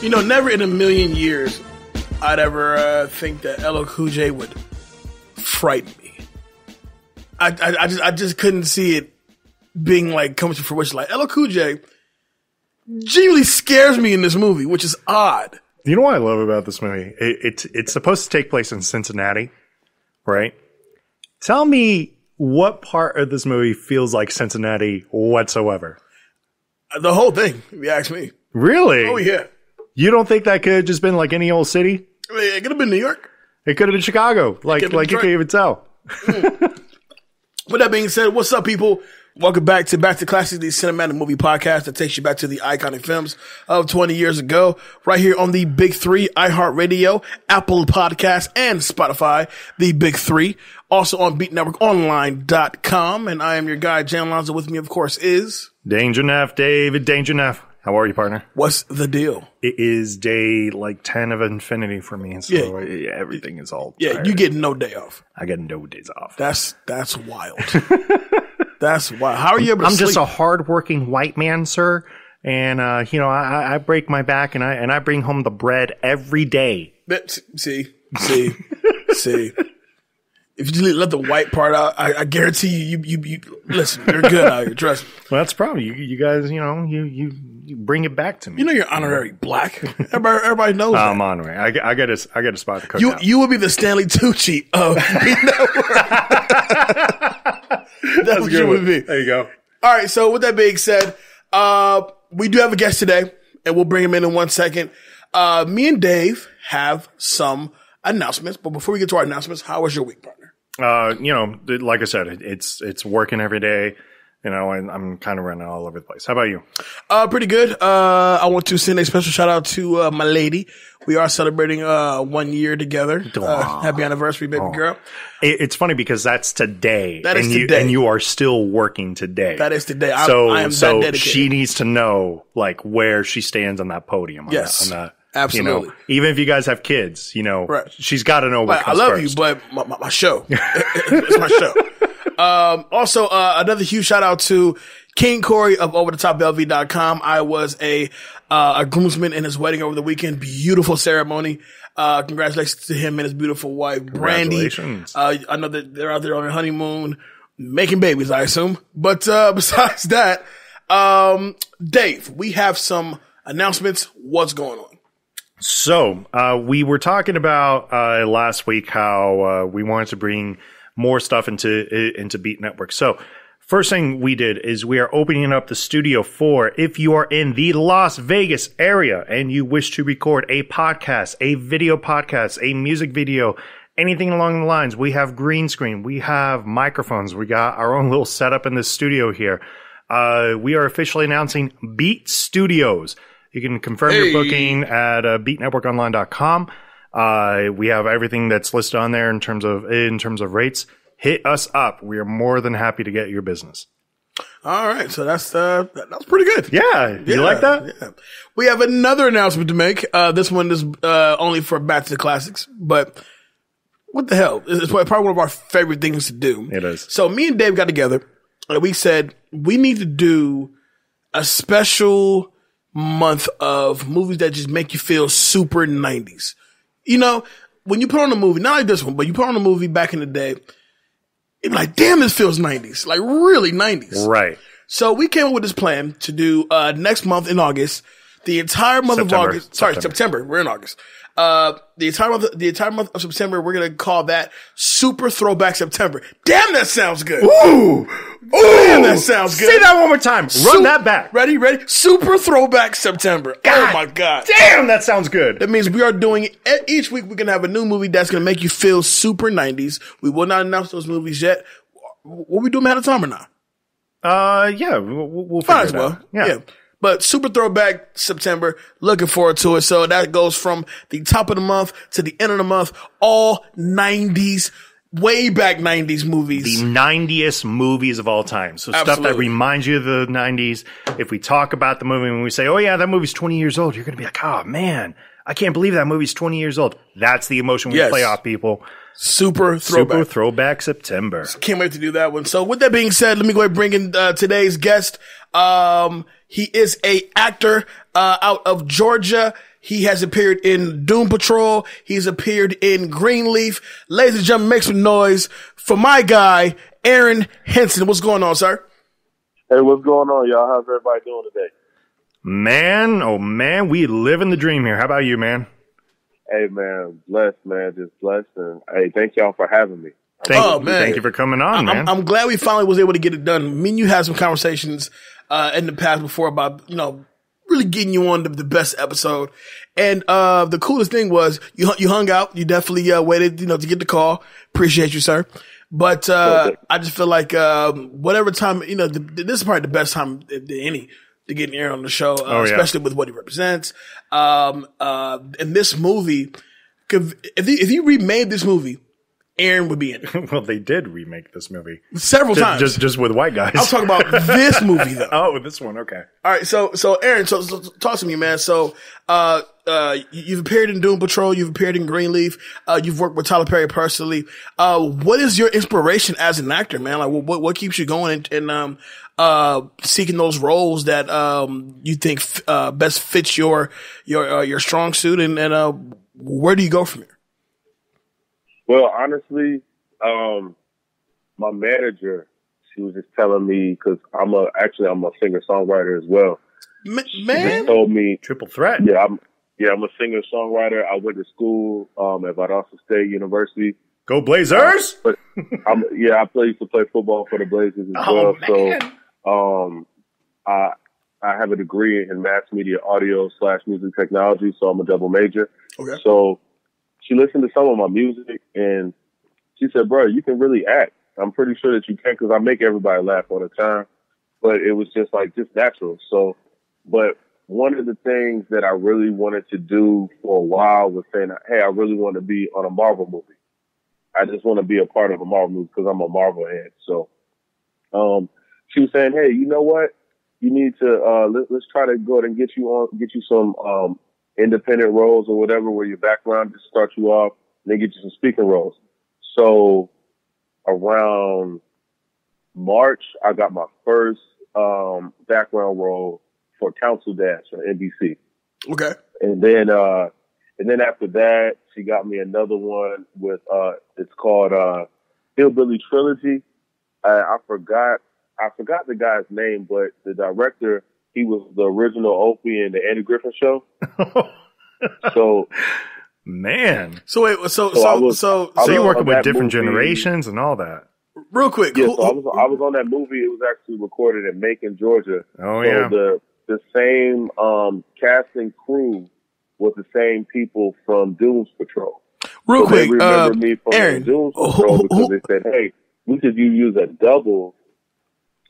Never in a million years I'd ever think that LLCoolJ would frighten me. I just couldn't see it being like coming to fruition. Like LLCoolJ genuinely scares me in this movie, which is odd. You know what I love about this movie? It's supposed to take place in Cincinnati, right? Tell me what part of this movie feels like Cincinnati whatsoever. The whole thing, if you ask me. Really? Oh, yeah. You don't think that could have just been like any old city? I mean, it could have been New York. It could have been Chicago. Like you can't even tell. With that being said, what's up, people? Welcome back to Classics, the cinematic movie podcast that takes you back to the iconic films of 20 years ago, right here on the Big Three, iHeartRadio, Apple Podcasts, and Spotify, the Big Three. Also on BeatNetworkOnline.com. And I am your guy, Jan Alonzo. With me, of course, is... Danger Neff, David Danger Neff. How are you, partner? What's the deal? It is day like 10 of infinity for me, and so everything is all tired. Yeah, you get no day off. I get no days off. That's wild. That's wild. How are you able to sleep? I'm just a hardworking white man, sir, and I break my back and I bring home the bread every day. See. If you let the white part out, I guarantee you listen, you're good out here, trust me. Well, that's the problem. You guys, you bring it back to me. You're honorary black. Everybody knows that. I'm honorary. I get a spot to cook out. You would be the Stanley Tucci of That's what you would be. There you go. All right, so with that being said, we do have a guest today, and we'll bring him in 1 second. Me and Dave have some announcements, but before we get to our announcements, how was your week, partner? Like I said, it's working every day. I'm kind of running all over the place. How about you? Pretty good. I want to send a special shout out to my lady. We are celebrating 1 year together. Happy anniversary, baby girl. It's funny because that's today. That is today. And you are still working today. That is today. I am that dedicated. She needs to know like where she stands on that podium. Yes. On that. Absolutely. Even if you guys have kids, right. She's got to know what comes first. I love first. you, but my show. It's my show. Also, another huge shout out to King Corey of OverTheTopLV.com. I was a groomsman in his wedding over the weekend. Beautiful ceremony. Congratulations to him and his beautiful wife, Brandy. I know that they're out there on their honeymoon making babies, I assume. But, besides that, Dave, we have some announcements. What's going on? So, we were talking about, last week how, we wanted to bring more stuff into Beat Network. So, first thing we did is we are opening up the studio for if you are in the Las Vegas area and you wish to record a podcast, a video podcast, a music video, anything along the lines. We have green screen. We have microphones. We got our own little setup in the studio here. We are officially announcing Beat Studios. You can confirm your booking at BeatNetworkOnline.com. We have everything that's listed on there in terms of rates. Hit us up. We are more than happy to get your business. All right, so that's pretty good. Yeah, you like that? Yeah. We have another announcement to make. This one is only for Back to the Classics, but what the hell? It's probably one of our favorite things to do. It is. So me and Dave got together and we said we need to do a special month of movies that just make you feel super 90s. When you put on a movie, not like this one, but you put on a movie back in the day, it'd be like, damn, this feels 90s. Like really 90s. Right. So we came up with this plan to do next month in August, the entire month of August. Sorry, September. We're in August. The entire month of September, we're gonna call that Super Throwback September. Damn, that sounds good. Ooh, damn, that sounds good. Say that one more time. Run that back. Ready? Super Throwback September. God, oh my God. Damn, that sounds good. That means we are doing each week. We're gonna have a new movie that's gonna make you feel super 90s. We will not announce those movies yet. Will we do them ahead of time or not? Yeah, we'll figure it out. Yeah. But Super Throwback September, looking forward to it. So that goes from the top of the month to the end of the month, all 90s, way back 90s movies. The 90th movies of all time. So Absolutely. Stuff that reminds you of the 90s. If we talk about the movie and we say, oh yeah, that movie's 20 years old, you're going to be like, oh man, I can't believe that movie's 20 years old. That's the emotion we play off, people. Super Throwback September. Can't wait to do that one. So with that being said, let me go ahead and bring in today's guest. He is a actor out of Georgia. He has appeared in Doom Patrol. He's appeared in Greenleaf. Ladies and gentlemen, make some noise for my guy, Aaron Henson. What's going on, sir? Hey, what's going on, y'all? How's everybody doing today? Man, oh man, we living the dream here. How about you, man? Hey, man, blessed, man, just blessed. And hey, thank y'all for having me. Thank you for coming on, man. I'm glad we finally was able to get it done. Me and you had some conversations in the past before about, really getting you on the best episode. And the coolest thing was you hung out. You definitely waited, to get the call. Appreciate you, sir. But I just feel like whatever time, this is probably the best time to get Aaron on the show, especially with what he represents. And this movie, if you remade this movie, Aaron would be in it. Well, they did remake this movie several times, just with white guys. I'm talking about this movie though. Oh, this one, okay. All right, so Aaron, so talk to me, man. So, you've appeared in Doom Patrol, you've appeared in Greenleaf, you've worked with Tyler Perry personally. What is your inspiration as an actor, man? Like, what keeps you going and seeking those roles that you think best fits your strong suit, and where do you go from here? Well, honestly, my manager, she was just telling me, because I'm a singer-songwriter as well. Man, she just told me triple threat. Yeah, I'm a singer-songwriter. I went to school at Valdosta State University. Go Blazers! But I used to play football for the Blazers as well. Man. So, I have a degree in mass media audio / music technology, so I'm a double major. Okay. So she listened to some of my music and she said, bro, you can really act. I'm pretty sure that you can, because I make everybody laugh all the time. But it was just natural. So, but one of the things that I really wanted to do for a while was saying, hey, I really want to be on a Marvel movie. I just want to be a part of a Marvel movie because I'm a Marvel head. So, she was saying, hey, you know what? You need to, let's try to go ahead and get you some, independent roles or whatever, where your background just starts you off, and then get you some speaking roles. So around March, I got my first background role for Council Dash on NBC. Okay. And then after that, she got me another one with it's called Hillbilly Trilogy. I forgot the guy's name, but the director, he was the original Opie in the Andy Griffin Show. So, man. So wait, so you're working with different movie, generations and all that. Real quick. Yeah, so I was on that movie. It was actually recorded in Macon, Georgia. Oh, so yeah. The same casting crew was the same people from Doom Patrol. Real quick, they remember me from Aaron, Doom Patrol because they said, hey, we could use a double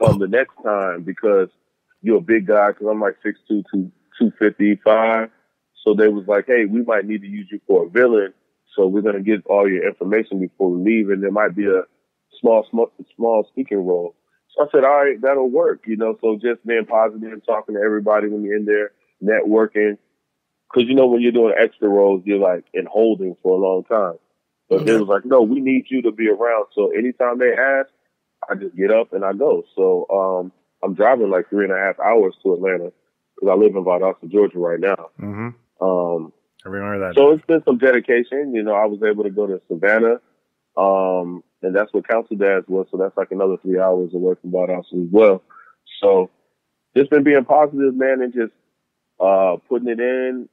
the next time because you're a big guy, because I'm like 6'2", 255. So they was like, hey, we might need to use you for a villain. So we're going to get all your information before we leave. And there might be a small speaking role. So I said, all right, that'll work. So just being positive, talking to everybody when you're in there, networking. Because, when you're doing extra roles, you're like in holding for a long time. But they was like, no, we need you to be around. So anytime they ask, I just get up and I go. So, I'm driving like 3.5 hours to Atlanta because I live in Valdosta, Georgia right now. Mm-hmm. I remember that. So it's been some dedication. I was able to go to Savannah, and that's what Council Dads was. So that's like another 3 hours away from Valdosta as well. So just been being positive, man, and just putting it in,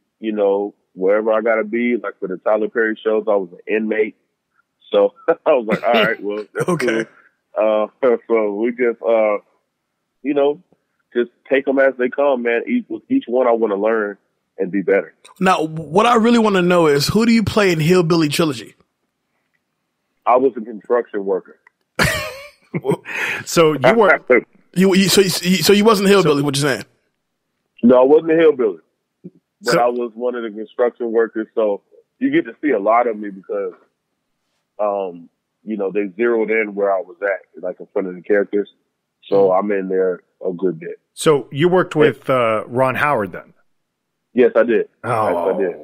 wherever I got to be. Like for the Tyler Perry shows, I was an inmate. So I was like, all right, well, that's okay. Cool. So we just, just take them as they come, man. With each one, I want to learn and be better. Now, what I really want to know is, who do you play in Hillbilly Trilogy? I was a construction worker. So you were so you wasn't a hillbilly? What you saying? No, I wasn't a hillbilly, but I was one of the construction workers. So you get to see a lot of me because, they zeroed in where I was at, like in front of the characters. So I'm in there a good bit. So you worked with Ron Howard then? Yes, I did. Oh, yes, I did.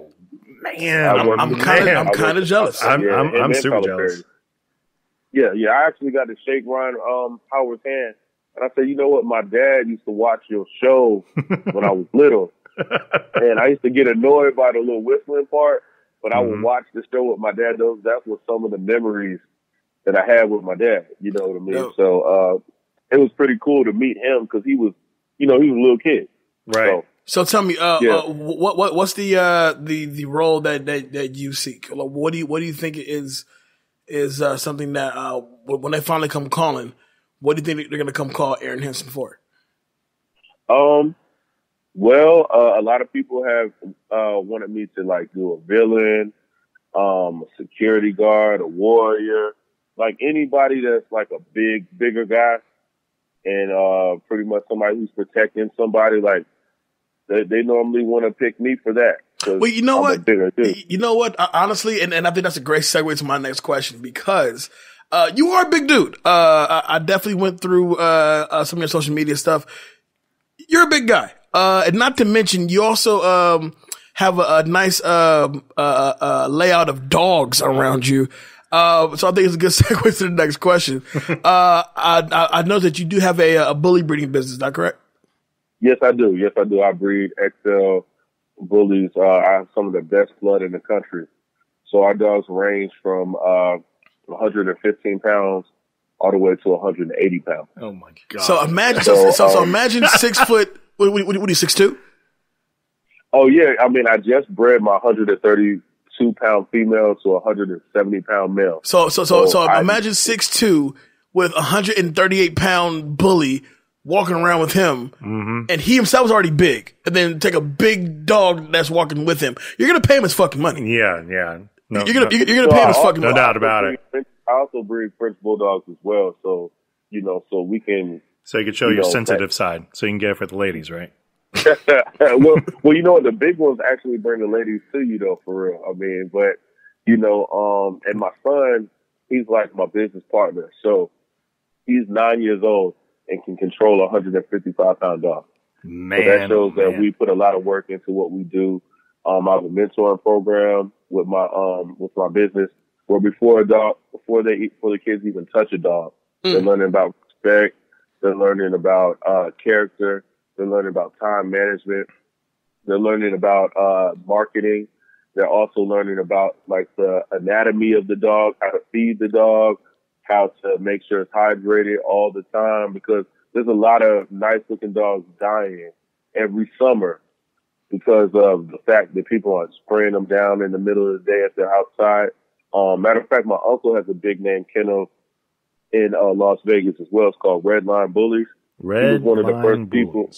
Man, I'm kind of jealous. I'm super jealous. Yeah. I actually got to shake Ron Howard's hand, and I said, you know what? My dad used to watch your show when I was little, And I used to get annoyed by the little whistling part, but I would watch the show with my dad. That was some of the memories that I had with my dad. You know what I mean? Yep. So it was pretty cool to meet him because he was a little kid. Right. So tell me, what's the role that you seek? What do you think is something that when they finally come calling, what do you think they're going to come call Aaron Henson for? Well, a lot of people have wanted me to like do a villain, a security guard, a warrior, like anybody that's like a bigger guy, and pretty much somebody who's protecting somebody. Like they normally want to pick me for that. Well, you know what? You know what? Honestly, and I think that's a great segue to my next question because you are a big dude. I definitely went through some of your social media stuff. You're a big guy. And not to mention, you also have a nice layout of dogs around you. So I think it's a good segue to the next question. I know that you do have a bully breeding business. Is that correct? Yes, I do. I breed XL bullies. I have some of the best blood in the country. So our dogs range from 115 pounds all the way to 180 pounds. Oh my God. So imagine, so imagine 6 foot. What are you, 6'2"? Oh yeah. I mean, I just bred my 132-pound female to a 170-pound male. So imagine 6'2" with a 138-pound bully walking around with him, and he himself was already big, and then take a big dog that's walking with him. You're gonna pay him his fucking money. Yeah. No, you're gonna pay him his fucking money. No doubt about it. I also breed French bulldogs as well, so so we can. So you can show your sensitive side, so you can get it for the ladies, right? well, you know what? The big ones actually bring the ladies to you, though, for real. I mean, but and my son, he's like my business partner, so he's 9 years old and can control a 155-pound dog. Man, so that shows that we put a lot of work into what we do. I have a mentoring program with my business where before the kids even touch a dog, they're learning about respect, they're learning about character, they're learning about time management, they're learning about marketing, they're also learning about like the anatomy of the dog, how to feed the dog, how to make sure it's hydrated all the time, because there's a lot of nice looking dogs dying every summer because of the fact that people are spraying them down in the middle of the day if they're outside. Matter of fact, my uncle has a big name kennel in Las Vegas as well. It's called Red Line Bullies. He was one of the first people.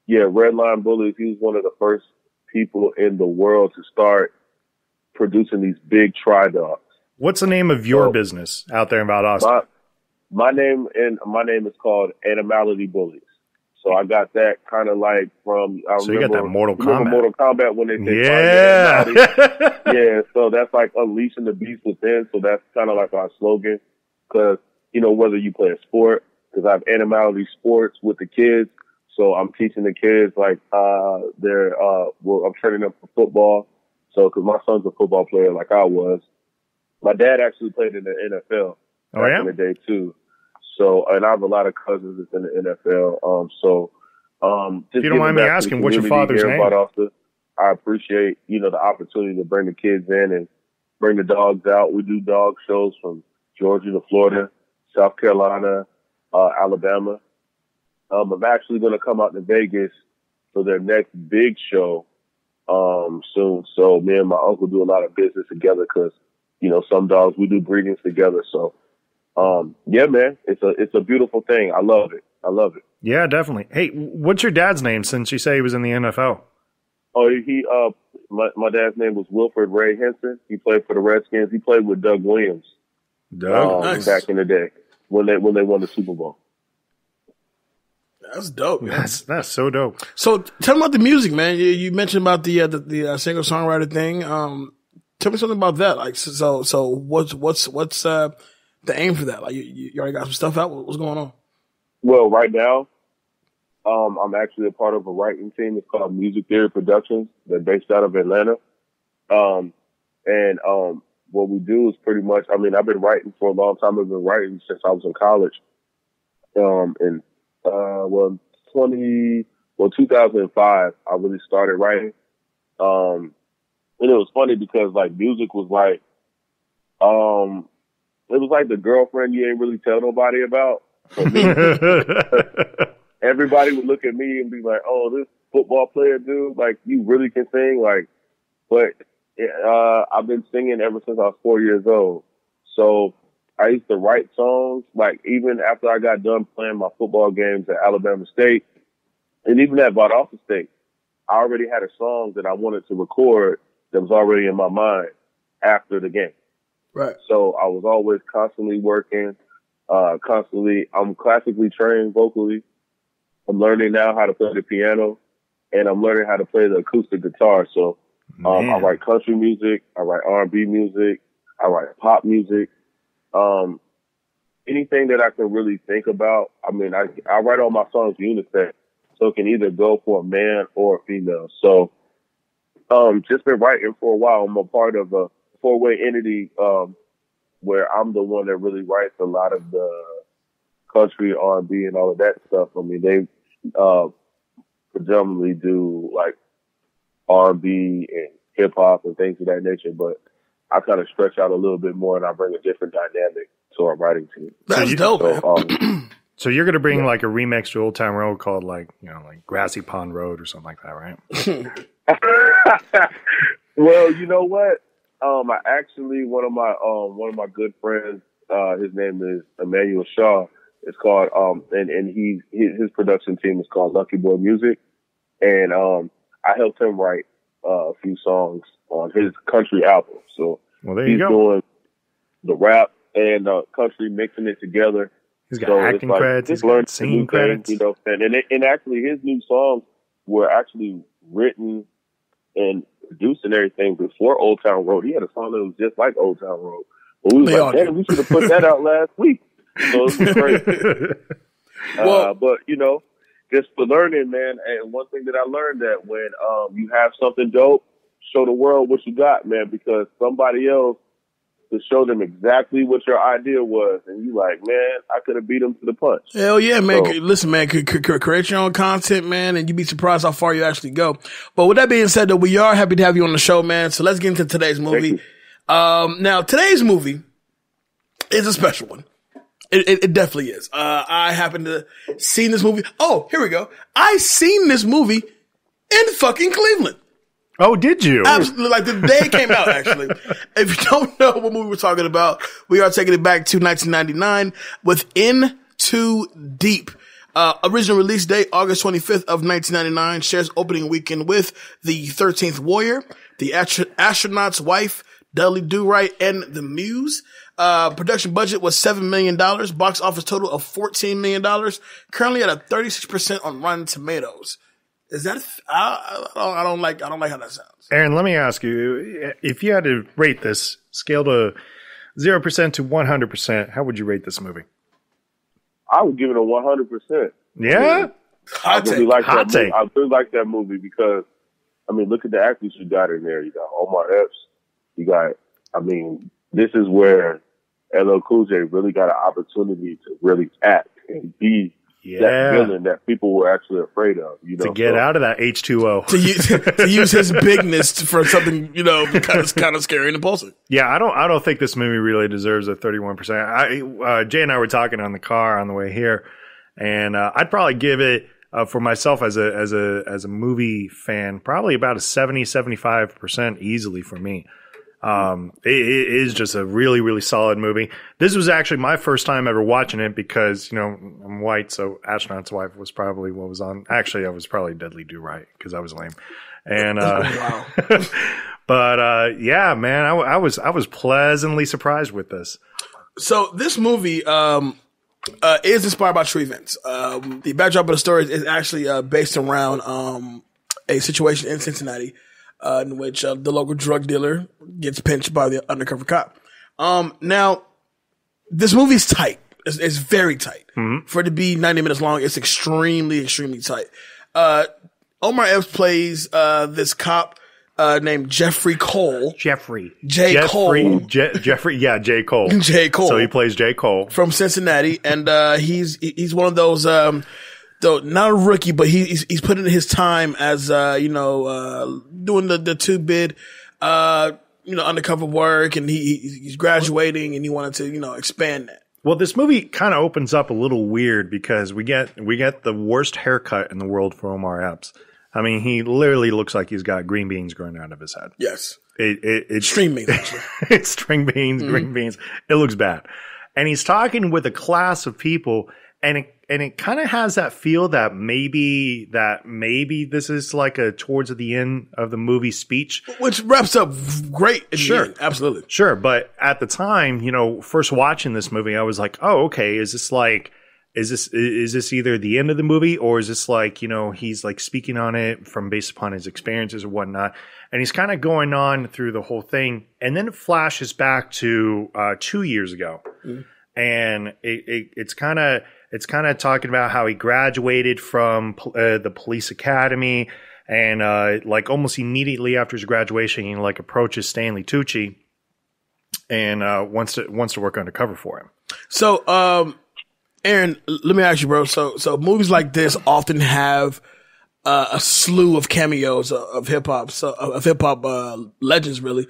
Yeah, Red Line Bullies. He was one of the first people in the world to start producing these big tri-dogs. What's the name of your business out there in Valdosta? My name is called Animality Bullies. So I got that kind of like from. You got that Mortal Kombat. Mortal Kombat when they say yeah. So that's like unleashing the beast within. So that's kind of like our slogan, because whether you play a sport, because I have Animality Sports with the kids. So I'm teaching the kids like I'm training them for football. So because my son's a football player like I was. My dad actually played in the NFL back in the day too. So, and I have a lot of cousins that's in the NFL. Just if you don't mind me asking, what's your father's name? I appreciate, the opportunity to bring the kids in and bring the dogs out. We do dog shows from Georgia to Florida, South Carolina, Alabama. I'm actually going to come out to Vegas for their next big show soon. So me and my uncle do a lot of business together because, some dogs, we do breedings together. So, yeah, man, it's a beautiful thing. I love it. Yeah, definitely. Hey, what's your dad's name since you say he was in the NFL? Oh, my dad's name was Wilfred Ray Henson. He played for the Redskins. He played with Doug Williams. Nice. Back in the day when they won the Super Bowl. That's dope, man. That's so dope. So tell me about the music, man. You mentioned about the singer songwriter thing. Tell me something about that. Like, so what's the aim for that? Like, you already got some stuff out. What's going on? Well, right now, I'm actually a part of a writing team. It's called Music Theory Productions. They're based out of Atlanta. What we do is pretty much, I've been writing for a long time. I've been writing since I was in college. 2005, I really started writing. And it was funny because like music was like, it was like the girlfriend you ain't really tell nobody about. For me, everybody would look at me and be like, "Oh, this football player dude, like you really can sing." Like, but I've been singing ever since I was 4 years old. So I used to write songs. Like even after I got done playing my football games at Alabama State, and even at Valdosta State, I already had a song that I wanted to record that was already in my mind after the game. Right. So I was always constantly working, I'm classically trained vocally. I'm learning now how to play the piano, and I'm learning how to play the acoustic guitar. So I write country music, I write R&B music, I write pop music. Anything that I can really think about. I mean, I write all my songs unisex, so it can either go for a man or a female. So just been writing for a while. I'm a part of a four-way entity where I'm the one that really writes a lot of the country, R&B, and all of that stuff. I mean, they predominantly do like R&B and hip-hop and things of that nature, but I kind of stretch out a little bit more and I bring a different dynamic to our writing team. That's dope. So you're going to bring like a remix to Old Town Road called like Grassy Pond Road or something like that, right? Well, you know what? I actually, one of my good friends, his name is Emmanuel Shaw. It's called, and his production team is called Lucky Boy Music. And, I helped him write, a few songs on his country album. So there he's you go. doing the rap and, country, mixing it together. He's got acting credits. He's got singing credits. You know, and actually his new songs were actually written and produced and everything before Old Town Road. He had a song that was just like Old Town Road. But we was like, damn, we should have put that out last week. So it was crazy. But, you know, just for learning, man. And one thing that I learned that when you have something dope, show the world what you got, man, because somebody else to show them exactly what your idea was. And you like, man, I could have beat them to the punch. Hell yeah, man. So, listen, man, create your own content, man, and you'd be surprised how far you actually go. But with that being said, though, we are happy to have you on the show, man. So let's get into today's movie. Now, today's movie is a special one. It definitely is. I happen to seen this movie. Oh, here we go. I seen this movie in fucking Cleveland. Oh, did you? Absolutely. Like the day it came out, actually. If you don't know what movie we're talking about, we are taking it back to 1999 with In Too Deep. Original release date, August 25th of 1999, shares opening weekend with The 13th Warrior, The Astronaut's Wife, Dudley Do-Right, and The Muse. Production budget was $7 million. Box office total of $14 million. Currently at a 36% on Rotten Tomatoes. Is that? I don't like how that sounds. Aaron, let me ask you: if you had to rate this scale to 0% to 100%, how would you rate this movie? I would give it a 100%. Yeah, Hot take. I really like that movie because, I mean, look at the actors you got in there. You got Omar Epps. You got, I mean, this is where LLCoolJ really got an opportunity to really act and be that villain that people were actually afraid of. You know, to get out of that H2O. to use his bigness for something, you know, kind of scary and impulsive. Yeah, I don't think this movie really deserves a 31%. Jay and I were talking on the car on the way here, and I'd probably give it for myself as a movie fan, probably about a 70-75% easily for me. It is just a really, really solid movie. This was actually my first time ever watching it because, you know, I'm white, so Astronaut's Wife was probably what was on. Actually, I was probably Dudley Do-Right because I was lame. And, wow. but, yeah, man, I was pleasantly surprised with this. So this movie, is inspired by true events. The backdrop of the story is actually, based around, a situation in Cincinnati, in which the local drug dealer gets pinched by the undercover cop. Now, this movie's tight. It's very tight. Mm-hmm. For it to be 90 minutes long, it's extremely, extremely tight. Omar Epps plays this cop named Jeffrey Cole. J. Cole. J. Cole. J. Cole. So he plays J. Cole. From Cincinnati, and he's one of those though, not a rookie, but he's putting in his time as doing the 2-bid undercover work, and he's graduating, and he wanted to expand that. Well, this movie kind of opens up a little weird because we get the worst haircut in the world for Omar Epps. I mean, he literally looks like he's got green beans growing out of his head. Yes. It's string beans, actually. It's string beans, green beans. It looks bad. And he's talking with a class of people, and it kind of has that feel that maybe this is like a towards the end of the movie speech. Which wraps up great. Sure. Absolutely. Sure. But at the time, first watching this movie, I was like, oh, okay, is this either the end of the movie, or is this like, he's like speaking on it based upon his experiences or whatnot? And he's kind of going on through the whole thing. And then it flashes back to 2 years ago. Mm-hmm. And it's kind of talking about how he graduated from the police academy. And like almost immediately after his graduation, he like approaches Stanley Tucci and wants to work undercover for him. So, Aaron, let me ask you, bro. So movies like this often have a slew of cameos of hip hop, legends, really.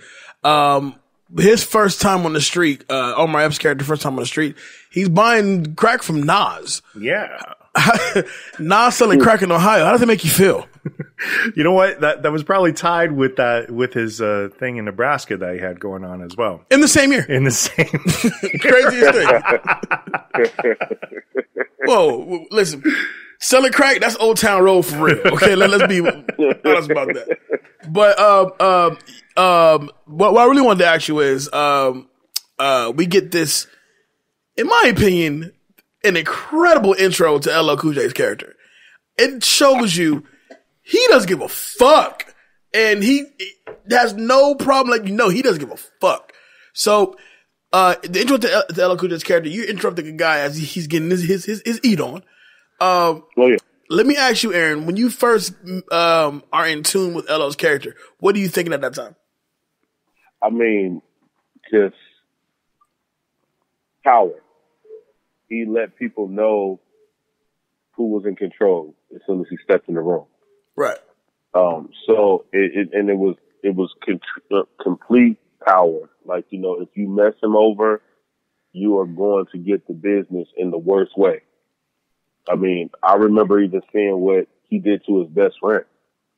His first time on the street, Omar Epps' character, first time on the street, he's buying crack from Nas. Yeah. Nas selling crack in Ohio. How does it make you feel? You know what? That was probably tied with his thing in Nebraska that he had going on as well. In the same year. In the same craziest thing. Whoa, listen. Selling crack, that's Old Town Road for real. Okay, let's be honest about that. But what I really wanted to ask you is, we get this, in my opinion, an incredible intro to LLCoolJ's character. It shows you he doesn't give a fuck, and he has no problem. Like he doesn't give a fuck. So the intro to LLCoolJ's character, you're interrupting a guy as he's getting his eat on. Yeah. Let me ask you, Aaron, when you first are in tune with LL's character, what are you thinking at that time? I mean, just power. He let people know who was in control as soon as he stepped in the room. Right. So it was complete power. Like, if you mess him over, you are going to get the business in the worst way. I mean, I remember even seeing what he did to his best friend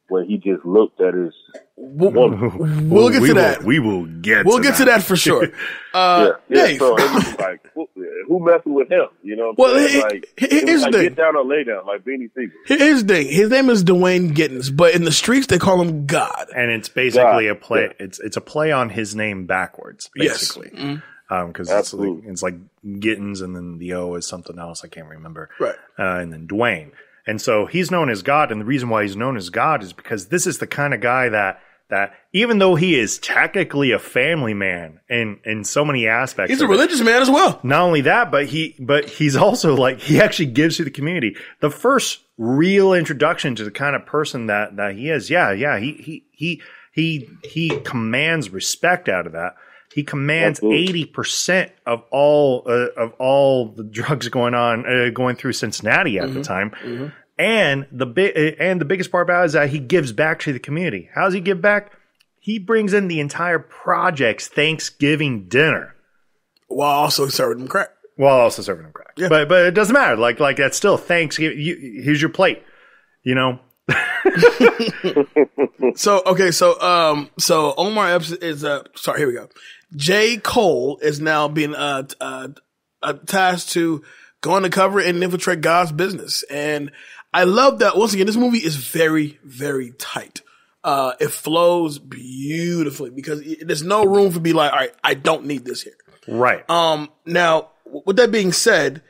when he just looked at his woman. We'll get to that. We'll get to that for sure. Dave. So it was like, who messing with him? Here's the thing. Get down or lay down, like Beanie Siegel. Here's the thing. His name is Dwayne Gittins, but in the streets they call him God. And it's basically a play. Yeah. It's a play on his name backwards, basically. Yes. Mm-hmm. Because it's like Gittins, and then the O is something else I can't remember. Right. And then Dwayne. And so he's known as God, and the reason why he's known as God is because this is the kind of guy that even though he is technically a family man in so many aspects, he's a religious man as well. Not only that, but he's also like, he actually gives to the community the first real introduction to the kind of person that he is. Yeah. He commands respect out of that. He commands 80% of all the drugs going through Cincinnati at the time. Mm-hmm. And the biggest part about it is that he gives back to the community. How does he give back? He brings in the entire project's Thanksgiving dinner while also serving them crack. Yeah. But it doesn't matter. Like that's still Thanksgiving. Here's your plate. So Omar Epps is sorry. Here we go. J. Cole is now being tasked to go undercover and infiltrate God's business, and I love that. Once again, this movie is very, very tight. It flows beautifully because there's no room for be like, all right, I don't need this here. Right. Now, with that being said,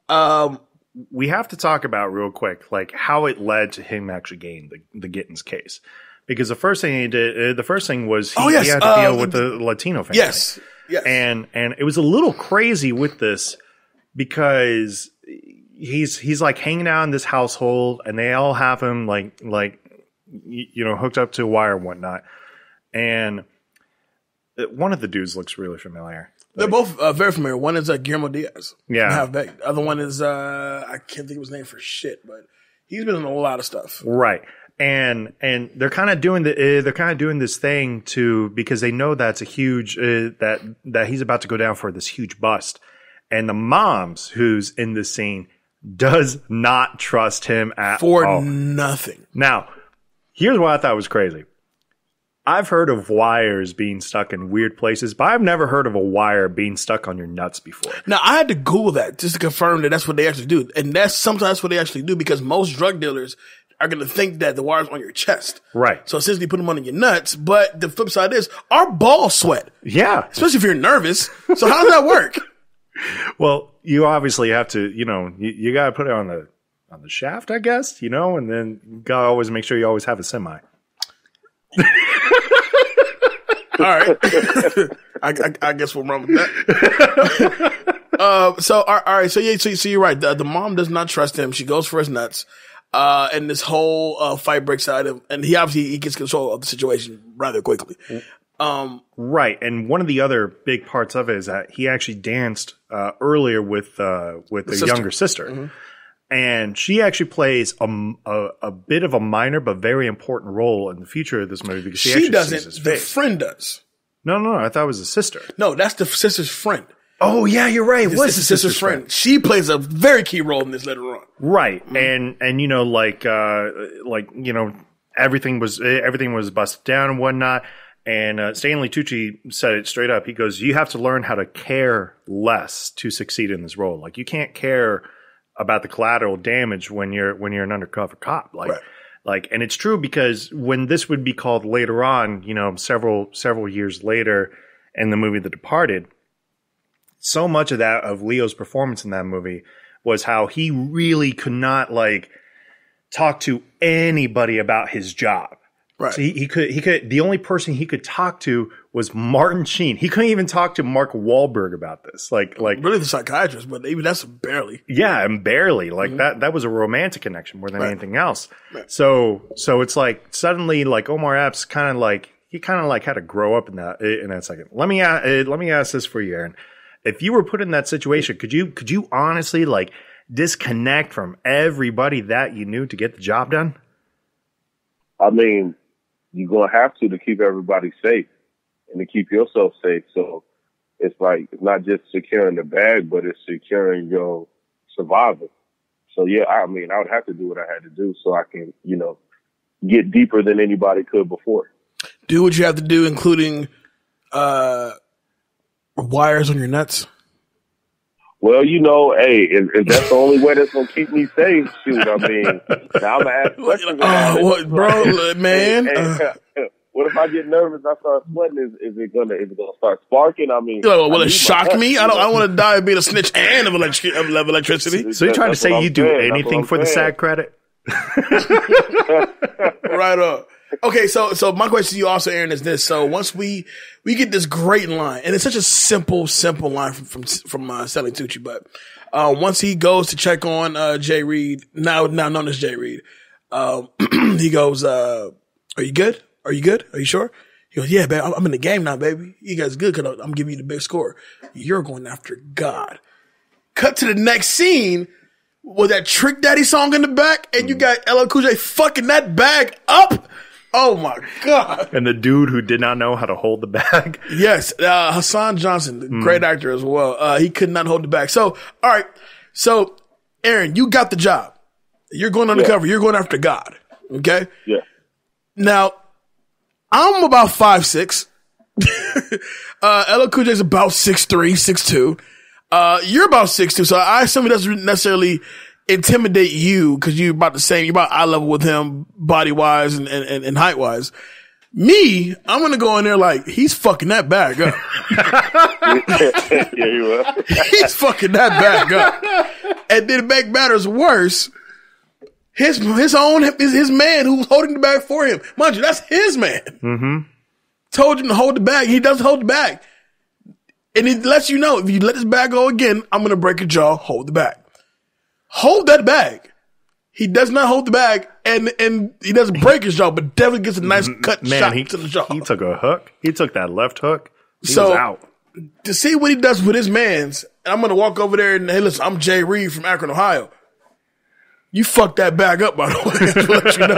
we have to talk about real quick, like how it led to him actually getting the Gittins case. Because the first thing he did, was he had to deal with the Latino family. Yes. And it was a little crazy with this because he's like hanging out in this household, and they all have him like hooked up to a wire and whatnot. And one of the dudes looks really familiar. They're both very familiar. One is Guillermo Diaz. Yeah. Halfback. The other one is I can't think of his name for shit, but He's been in a lot of stuff. Right. And they're kind of doing this thing because they know that's a huge that he's about to go down for this huge bust, and the moms who's in this scene does not trust him at all for nothing. Now, here's what I thought was crazy. I've heard of wires being stuck in weird places, but I've never heard of a wire being stuck on your nuts before. Now, I had to Google that just to confirm that that's what they actually do, and sometimes what they actually do because most drug dealers are going to think that the wire's on your chest. Right. So essentially put them on your nuts. But the flip side is our balls sweat. Yeah. Especially if you're nervous. So how does that work? Well, you obviously have to, you got to put it on the shaft, I guess, and then you got to always make sure you always have a semi. All right. I guess we'll run with that. So, all right. So you're right. The mom does not trust him. She goes for his nuts. And this whole fight breaks out, and he gets control of the situation rather quickly. Right, and one of the other big parts of it is that he actually danced earlier with the younger sister, mm-hmm. and she actually plays a bit of a minor but very important role in the future of this movie because she doesn't. The friend does. No, I thought it was the sister. No, that's the sister's friend. Oh yeah, you're right. It was his sister's friend. She plays a very key role in this later on. Right, mm-hmm. and everything was busted down and whatnot. And Stanley Tucci said it straight up. He goes, "You have to learn how to care less to succeed in this role. Like you can't care about the collateral damage when you're an undercover cop. And it's true because when this would be called later on, several years later in the movie The Departed." So much of Leo's performance in that movie was how he really could not talk to anybody about his job. Right. So he could, the only person he could talk to was Martin Sheen. He couldn't even talk to Mark Wahlberg about this. Really the psychiatrist, but even that's barely. Yeah, and barely. Mm-hmm. that was a romantic connection more than anything else. Right. So it's suddenly Omar Epps kind of had to grow up in that second. Let me ask this for you, Aaron. If you were put in that situation, could you honestly disconnect from everybody that you knew to get the job done? I mean, you're going to have to keep everybody safe and to keep yourself safe. So it's not just securing the bag, but it's securing your survival. So yeah, I would have to do what I had to do so I can, get deeper than anybody could before. Do what you have to do, including, wires on your nuts? Well, hey, if that's the only way that's going to keep me safe, shoot, now I'm going to ask questions. Bro, man. What if I get nervous and I start sweating? Is it going to start sparking? Will it shock me? I don't want to die of being a snitch and of electricity. So you're trying to say you do anything for the SAG credit? Right on. Okay, so my question to you also, Aaron, is this. So once we get this great line, and it's such a simple line from Stanley Tucci, but once he goes to check on Jay Reed, now known as Jay Reed, he goes, "Are you good? Are you good? Are you sure?" He goes, "Yeah, babe, I'm in the game now, baby. You guys good because I'm giving you the big score. You're going after God." Cut to the next scene with that Trick Daddy song in the back, and you got LLCoolJ fucking that bag up. Oh my God. And the dude who did not know how to hold the bag. Yes. Hassan Johnson, great actor as well. He could not hold the bag. So, all right. So, Aaron, you got the job. You're going undercover. Yeah. You're going after God. Okay? Yeah. Now, I'm about 5'6". LLCoolJ is about 6'3", 6'2". You're about 6'2", so I assume it doesn't necessarily intimidate you because you're about the same. You're about eye level with him, body wise and height wise. Me, I'm gonna go in there he's fucking that bag up. Yeah, you will. He's fucking that bag up, and then to make matters worse, his man who's holding the bag for him. Mind you, that's his man. Mm-hmm. Told him to hold the bag. He doesn't hold the bag, and he lets you know if you let this bag go again, I'm gonna break your jaw. Hold the bag. Hold that bag. He does not hold the bag, and he doesn't break his jaw, but definitely gets a nice cut shot to the jaw. He took a hook. He took that left hook. He was out. To see what he does with his mans, and I'm going to walk over there and, hey, listen, I'm Jay Reed from Akron, Ohio. You fucked that bag up, by the way. Just to let you know.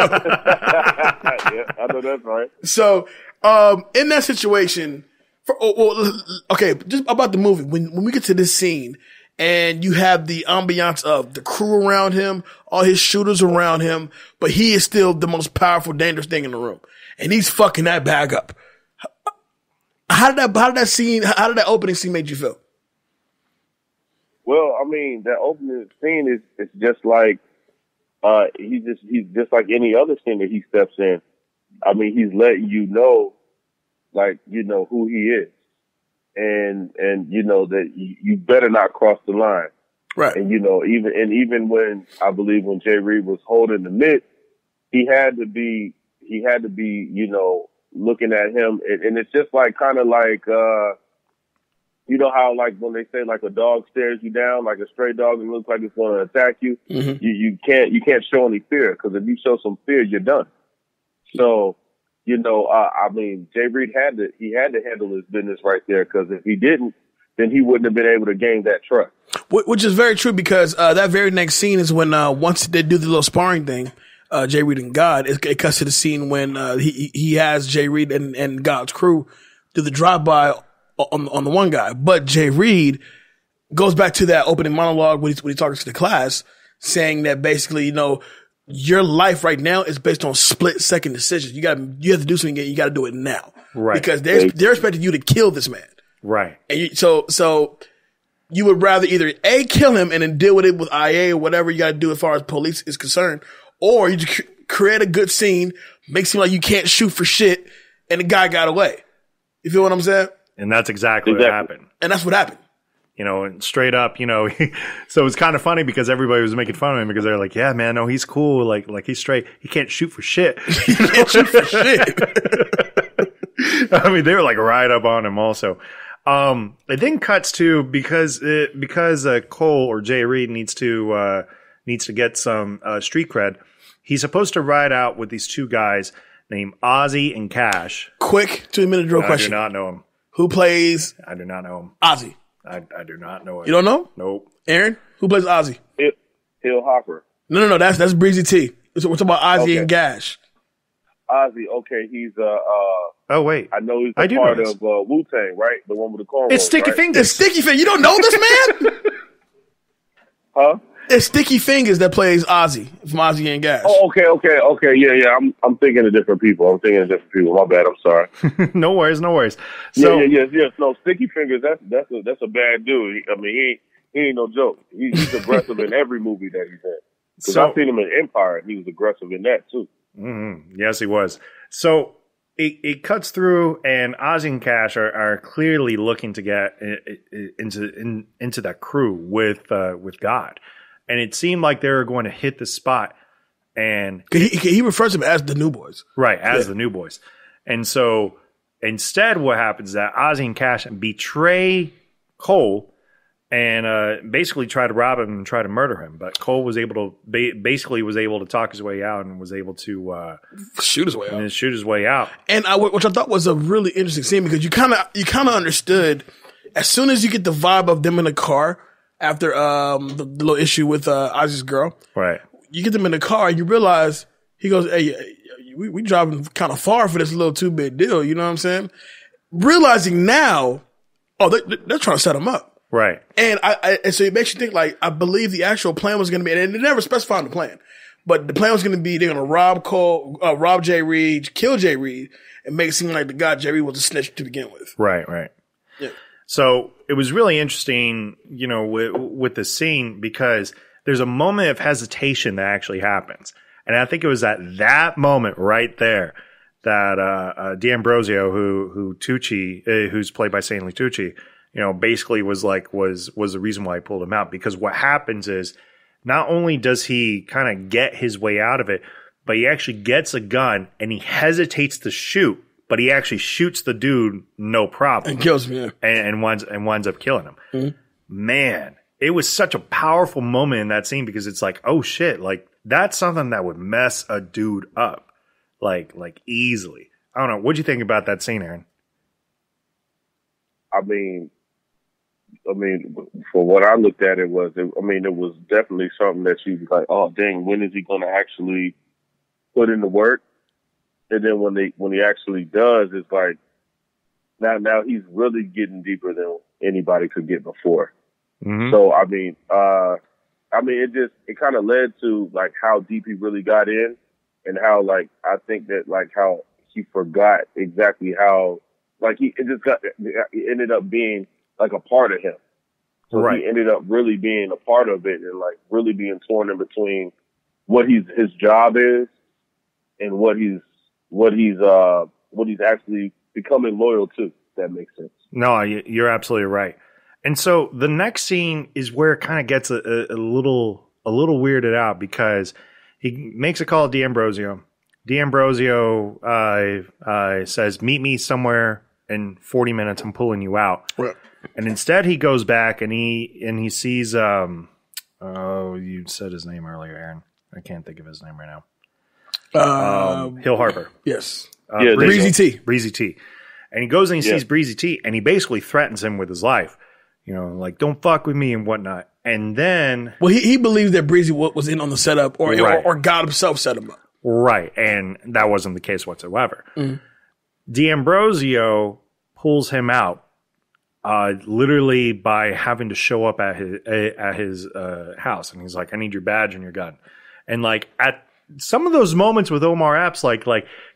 Yeah, I know that's right. So, in that situation, okay, just about the movie, when we get to this scene and you have the ambiance of the crew around him, all his shooters around him, but he is still the most powerful, dangerous thing in the room. And he's fucking that bag up. How did that opening scene make you feel? Well, I mean, that opening scene is just like, he's just like any other scene that he steps in. I mean, he's letting you know, like, you know, who he is. And you know, that you better not cross the line. Right. And, you know, even when, I believe when Jay Reed was holding the mitt, he had to be, you know, looking at him. And it's just like, kind of like, you know how, like, when they say, like, a dog stares you down, like a stray dog, and looks like it's going to attack you. Mm-hmm. You can't show any fear, because if you show some fear, you're done. So, you know, I mean, Jay Reed had to handle his business right there, because if he didn't, then he wouldn't have been able to gain that trust. Which is very true, because that very next scene is when once they do the little sparring thing, Jay Reed and God, it cuts to the scene when he has Jay Reed and God's crew do the drive-by on the one guy. But Jay Reed goes back to that opening monologue when he talks to the class, saying that basically, you know, your life right now is based on split-second decisions. You have to do something, you got to do it now. Right. Because they're expecting you to kill this man. Right. And so you would rather either A, kill him and then deal with it with IA or whatever you got to do as far as police is concerned, or you just create a good scene, make it seem like you can't shoot for shit, and the guy got away. You feel what I'm saying? And that's exactly what happened. And that's what happened. You know, and straight up, you know, so it's kind of funny because everybody was making fun of him because they're like, yeah, man, no, he's cool. Like he's straight. He can't shoot for shit. He can't shoot for shit. I mean, they were like right up on him also. It then cuts to because Cole or Jay Reed needs to get some street cred. He's supposed to ride out with these two guys named Ozzy and Cash. Quick 2-minute drill question. I do not know him. Who plays? I do not know him. Ozzy. I do not know him. You don't know? Nope. Aaron, who plays Ozzy? Hill Hopper. No. That's Breezy T. We're talking about Ozzy and Gash. Ozzy, okay, he's oh wait, I know he's a part of Wu-Tang, right? The one with the cornrows. It's Sticky right? Fingers. It's Sticky Fingers. You don't know this man? Huh? It's Sticky Fingers that plays Ozzy from Ozzy and Gash. Oh, okay. Yeah. I'm thinking of different people. My bad. I'm sorry. No worries. So, yeah. No, Sticky Fingers. That's a bad dude. I mean, he ain't no joke. He's aggressive in every movie that he's in. Because I've seen him in Empire, and he was aggressive in that too. Mm-hmm. Yes, he was. So it cuts through, and Ozzy and Cash are clearly looking to get into that crew with God. And it seemed like they were going to hit the spot. And he refers to them as the New Boys. Right, as the New Boys. And so instead what happens is that Ozzy and Cash betray Cole and basically try to rob him and try to murder him. But Cole was able to talk his way out and was able to shoot his way out. And which I thought was a really interesting scene, because you kind of understood as soon as you get the vibe of them in the car after the little issue with Ozzy's girl. Right. You get them in the car and you realize, he goes, hey, we driving kind of far for this little 2-bit deal. You know what I'm saying? Realizing now, they're trying to set him up. Right. And and so it makes you think, like, I believe the actual plan was going to be, and they never specified the plan, but the plan was going to be, they're going to rob Jay Reed, kill Jay Reed, and make it seem like the guy Jay Reed was a snitch to begin with. Right. Yeah. So it was really interesting, you know, with the scene, because there's a moment of hesitation that actually happens. And I think it was at that moment right there that D'Ambrosio, who Tucci, who's played by Stanley Tucci, you know, basically was the reason why I pulled him out. Because what happens is, not only does he kind of get his way out of it, but he actually gets a gun and he hesitates to shoot, but he actually shoots the dude, no problem. And kills him, yeah. And winds up killing him. Mm-hmm. Man, it was such a powerful moment in that scene, because it's like, oh shit, like that's something that would mess a dude up, like easily. I don't know. What'd you think about that scene, Aaron? I mean, I mean, for what I looked at, it was definitely something that she was like, oh, dang, when is he going to actually put in the work? And then when he actually does, it's like, now he's really getting deeper than anybody could get before. Mm-hmm. So, it kind of led to like how deep he really got in, and how like, I think that like how he forgot exactly how, like it ended up being like a part of him. So right. He ended up really being a part of it, and like really being torn in between what his job is and what he's actually becoming loyal to. If that makes sense. No, you're absolutely right. And so the next scene is where it kind of gets a little weirded out, because he makes a call to D'Ambrosio. D'Ambrosio says, "Meet me somewhere in 40 minutes. I'm pulling you out." Right. And instead, he goes back and he sees. You said his name earlier, Aaron. I can't think of his name right now. Hill Harper. Yes. Breezy T. And he goes and he sees Breezy T, and he basically threatens him with his life. You know, like, don't fuck with me and whatnot. And then... Well, he believes that Breezy was in on the setup, or God himself set him up. Right. And that wasn't the case whatsoever. Mm-hmm. D'Ambrosio pulls him out, literally by having to show up at his house. And he's like, I need your badge and your gun. And like, at some of those moments with Omar Epps, like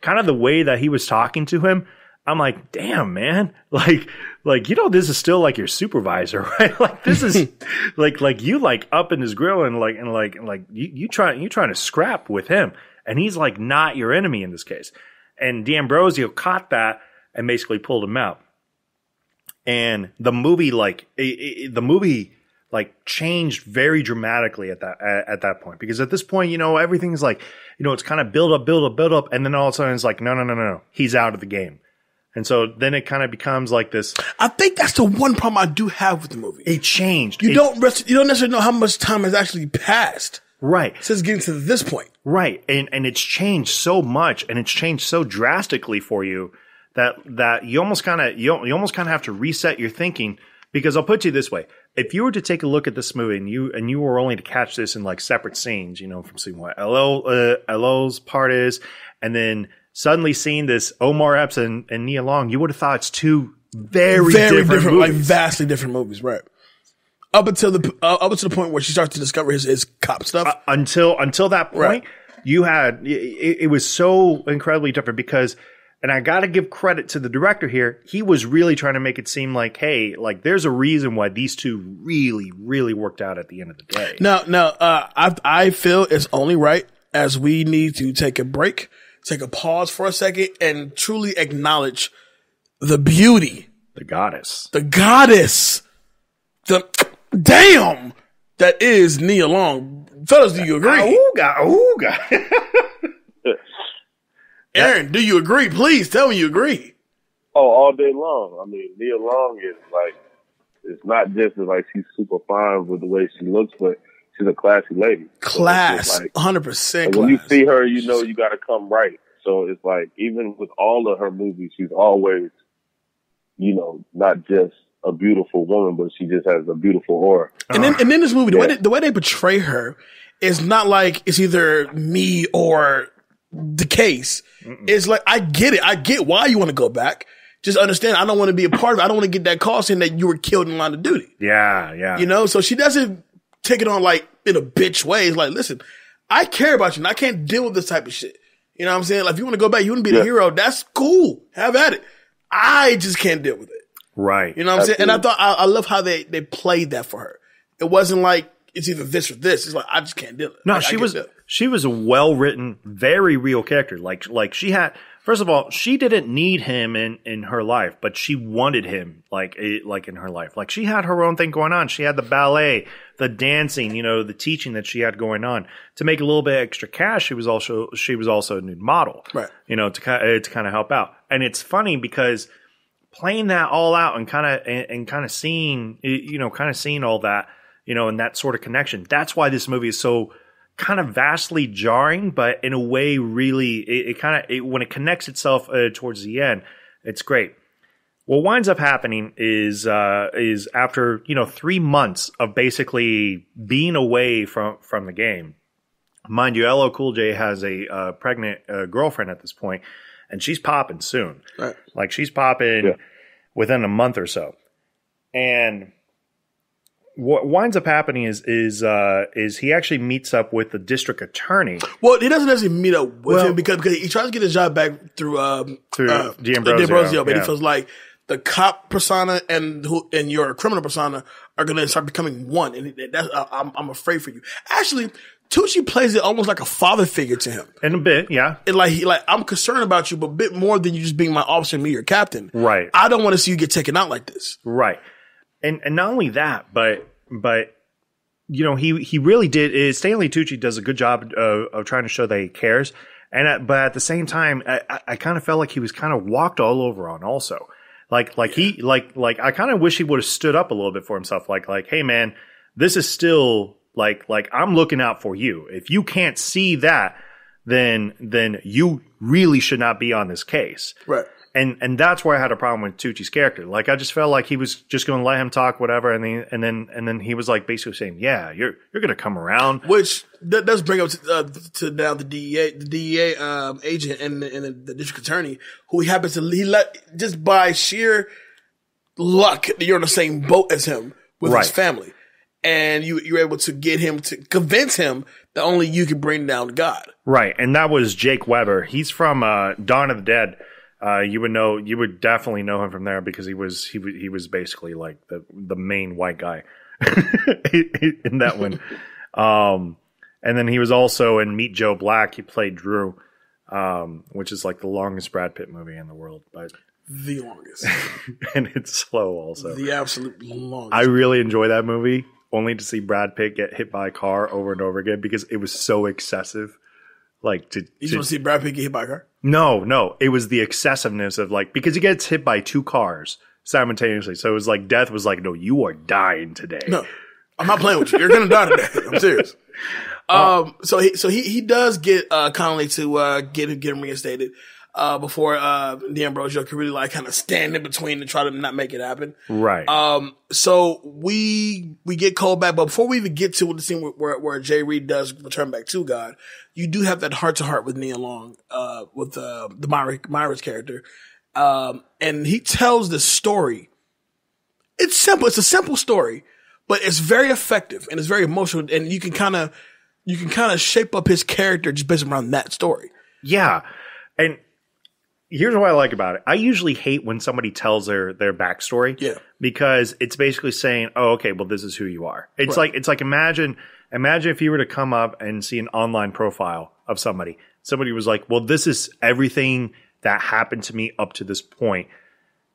kind of the way that he was talking to him, I'm like, damn, man, like, this is still like your supervisor, right? Like, this is like you like up in his grill and you trying to scrap with him, and he's like not your enemy in this case. And D'Ambrosio caught that and basically pulled him out. And the movie changed very dramatically at that point, because at this point, you know, everything's like, you know, it's kind of build up, and then all of a sudden it's like, no, he's out of the game. And so then it kind of becomes like this. I think that's the one problem I do have with the movie. It changed. You don't necessarily know how much time has actually passed. Right. Since getting to this point. Right. And it's changed so much, and it's changed so drastically for you that you almost kind of have to reset your thinking. Because I'll put it this way. If you were to take a look at this movie and you were only to catch this in like separate scenes, you know, from seeing what LL's part is, and then suddenly seeing this Omar Epps and Nia Long, you would have thought it's two very different movies. Like vastly different movies, right? Up until the point where she starts to discover his cop stuff. Until that point, right. You had it was so incredibly different because. And I got to give credit to the director here. He was really trying to make it seem like, hey, like there's a reason why these two really, really worked out at the end of the day. No, I feel it's only right as we need to take a break, take a pause for a second, and truly acknowledge the beauty, the goddess, the damn that is Nia Long. Fellas, do you agree? Ooga. Aaron, do you agree? Please tell me you agree. Oh, all day long. I mean, Nia Long is like, it's not just like she's super fine with the way she looks, but she's a classy lady. Class, so like, 100%. Like when you see her, you know you got to come right. So it's like, even with all of her movies, she's always, you know, not just a beautiful woman, but she just has a beautiful aura. And then this movie, the way they portray her is not like it's either me or the case. It's like, I get it. I get why you want to go back. Just understand, I don't want to be a part of it. I don't want to get that call saying that you were killed in line of duty. Yeah. You know, so she doesn't take it on like in a bitch way. It's like, listen, I care about you and I can't deal with this type of shit. You know what I'm saying? Like, if you want to go back, you want to be the hero. That's cool. Have at it. I just can't deal with it. Right. You know what I'm saying? And I thought, I love how they played that for her. It wasn't like, it's either this or this. It's like, I just can't deal with it. No, like, she was a well-written, very real character. Like she had, first of all, she didn't need him in her life, but she wanted him like in her life. Like she had her own thing going on. She had the ballet, the dancing, you know, the teaching that she had going on. To make a little bit extra cash, she was also a nude model, right? You know, to kind of help out. And it's funny because playing that all out and kind of seeing all that, you know, and that sort of connection. That's why this movie is so kind of vastly jarring, but in a way, really, it when it connects itself towards the end, it's great. what winds up happening is after 3 months of basically being away from the game. Mind you, LLCoolJ has a pregnant girlfriend at this point, and she's popping soon. Right. Like she's popping within a month or so. And what winds up happening is he actually meets up with the district attorney. Well, he doesn't necessarily meet up with him because he tries to get his job back through D'Ambrosio, but he feels like the cop persona and your criminal persona are going to start becoming one, and I'm afraid for you. Actually, Tucci plays it almost like a father figure to him. In a bit, yeah. And I'm concerned about you, but a bit more than you just being my officer and me your captain. Right. I don't want to see you get taken out like this. Right. And not only that, but he really did. Stanley Tucci does a good job of trying to show that he cares, but at the same time, I kind of felt like he was kind of walked all over on also. I kind of wish he would have stood up a little bit for himself. Like, hey man, this is still like I'm looking out for you. If you can't see that, then you really should not be on this case. Right. And that's where I had a problem with Tucci's character. Like I just felt like he was just going to let him talk, whatever, and then he was like basically saying, "Yeah, you're going to come around." Which does bring up to now the DEA agent and the district attorney, who he happens to let just by sheer luck you're in the same boat as him with his family, and you're able to get him to convince him that only you can bring down God. Right, and that was Jake Weber. He's from Dawn of the Dead. You would definitely know him from there because he was basically like the main white guy in that one. And then he was also in Meet Joe Black. He played Drew, which is like the longest Brad Pitt movie in the world, but the longest. And it's slow also. The absolute longest. I really enjoy that movie only to see Brad Pitt get hit by a car over and over again because it was so excessive. Like you just want to see Brad Pitt get hit by a car? No. It was the excessiveness of because he gets hit by 2 cars simultaneously. So it was like death was like, no, you are dying today. No, I'm not playing with you. You're going to die today. I'm serious. So he does get Connolly to get him reinstated before D'Ambrosio could really kind of stand in between to try to not make it happen. Right. So we get Cole back, but before we even get to the scene where Jay Reed does return back to God, you do have that heart to heart with Nia Long, with the Myra's character, and he tells the story. It's simple. It's a simple story, but it's very effective and it's very emotional, and you can kind of shape up his character just based around that story. Yeah, and here's what I like about it. I usually hate when somebody tells their backstory. Yeah. Because it's basically saying, oh, okay, well, this is who you are. It's like imagine if you were to come up and see an online profile of somebody. Somebody was like, well, this is everything that happened to me up to this point,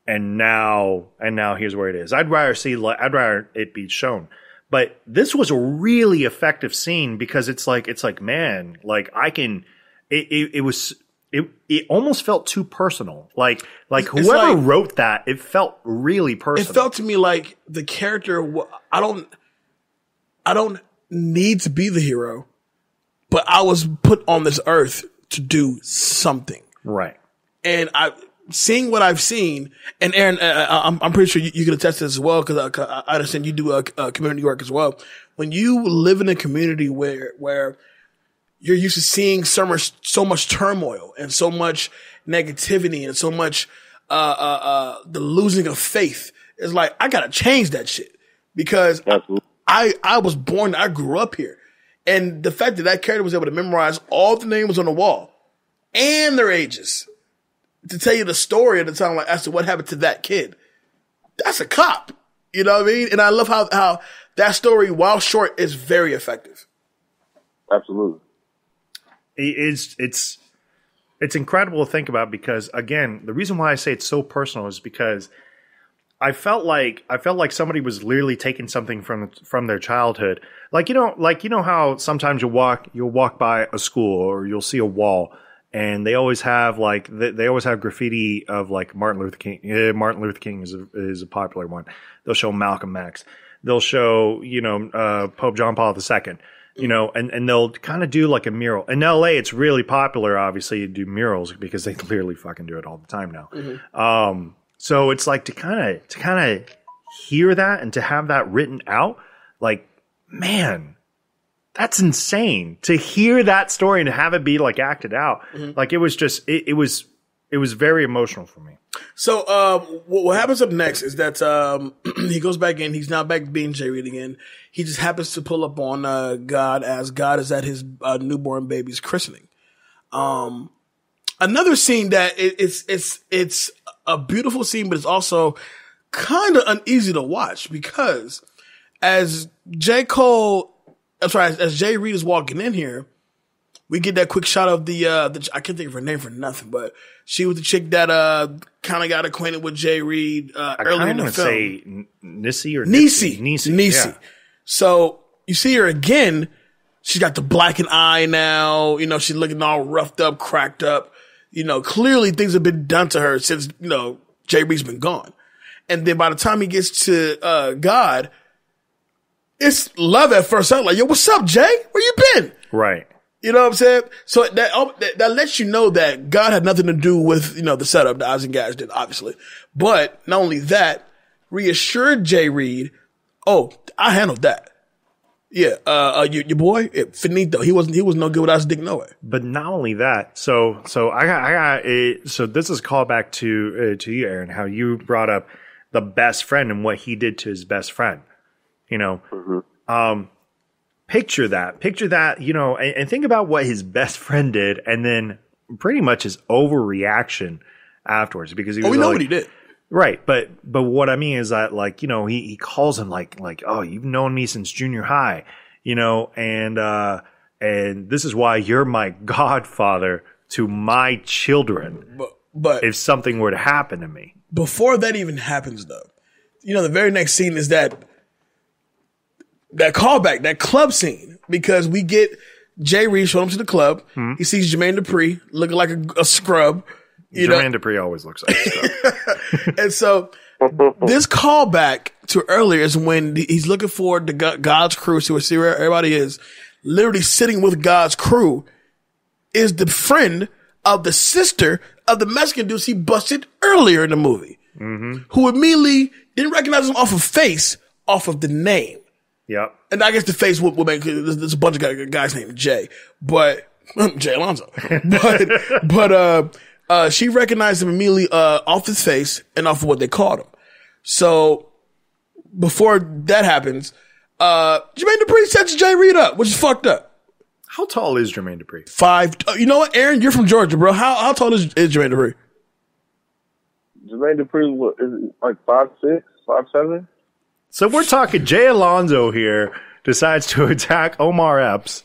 and now here's where it is. I'd rather it be shown. But this was a really effective scene because it's like man, like I can it almost felt too personal. Like whoever wrote that, it felt really personal. It felt to me like the character, I don't need to be the hero, but I was put on this earth to do something. Right. And seeing what I've seen, and Aaron, I'm pretty sure you can attest to this as well, because I understand you do community work as well. When you live in a community where you're used to seeing so much turmoil and so much negativity and so much the losing of faith, it's like I gotta change that shit because I was born, I grew up here, and the fact that character was able to memorize all the names on the wall and their ages to tell you the story at the time, like as to what happened to that kid, that's a cop. You know what I mean? And I love how that story, while short, is very effective. Absolutely. It's incredible to think about because, again, the reason why I say it's so personal is because I felt like somebody was literally taking something from their childhood. Like you know how sometimes you'll walk by a school or you'll see a wall and they always have they always have graffiti of like Martin Luther King. Martin Luther King is a popular one. They'll show Malcolm X. They'll show Pope John Paul II. And they'll kind of do like a mural. In LA, it's really popular, obviously, to do murals because they clearly fucking do it all the time now. Mm-hmm. So it's like to kind of hear that and to have that written out, like, man, that's insane to hear that story and to have it be like acted out. Mm-hmm. Like it was just, it was very emotional for me. So, what happens up next is that, he goes back in, he's now back being Jay Reed again. He just happens to pull up on, God as God is at his, newborn baby's christening. Another scene that it's a beautiful scene, but it's also kind of uneasy to watch because as Jay Reed is walking in here, we get that quick shot of the I can't think of her name for nothing, but she was the chick that kind of got acquainted with Jay Reed earlier in the film. Say Nisi or Nisi. Yeah. So you see her again. She's got the blackened eye now. You know, she's looking all roughed up, cracked up. You know, clearly things have been done to her since, you know, Jay Reed's been gone. And then by the time he gets to God, it's love at first sight. Like, yo, what's up, Jay? Where you been? Right. You know what I'm saying? So that lets you know that God had nothing to do with, you know, the setup that Oz and Gash did, obviously. But not only that, reassured Jay Reed, oh, I handled that. Yeah, your boy, finito. He was no good without his dick no way. But not only that, so I got so this is a callback to you, Aaron, how you brought up the best friend and what he did to his best friend. You know, mm-hmm. Picture that, you know, and think about what his best friend did, and then pretty much his overreaction afterwards because he was we know what he did. Right, but what I mean is that, like, you know, he calls him like, oh, you've known me since junior high, you know, and this is why you're my godfather to my children. But if something were to happen to me, before that even happens, though, you know, the very next scene is that callback, that club scene, because we get Jay Reed showing up to the club. Mm-hmm. He sees Jermaine Dupri looking like a scrub. Jermaine Dupri always looks like stuff. And so this callback to earlier is when he's looking forward to God's crew, so we see where everybody is. Literally sitting with God's crew is the friend of the sister of the Mexican dudes he busted earlier in the movie, mm-hmm. who immediately didn't recognize him off of face, off of the name. Yep. And I guess the face will make, there's a bunch of guys named Jay, but Jay Alonso, but she recognized him immediately, off his face and off of what they called him. So before that happens, Jermaine Dupri sets Jay Reed up, which is fucked up. How tall is Jermaine Dupri? 5'. You know what, Aaron? You're from Georgia, bro. How tall is Jermaine Dupri? Jermaine Dupri, what is it, like 5'6", 5'7"? So we're talking Jay Alonso here decides to attack Omar Epps,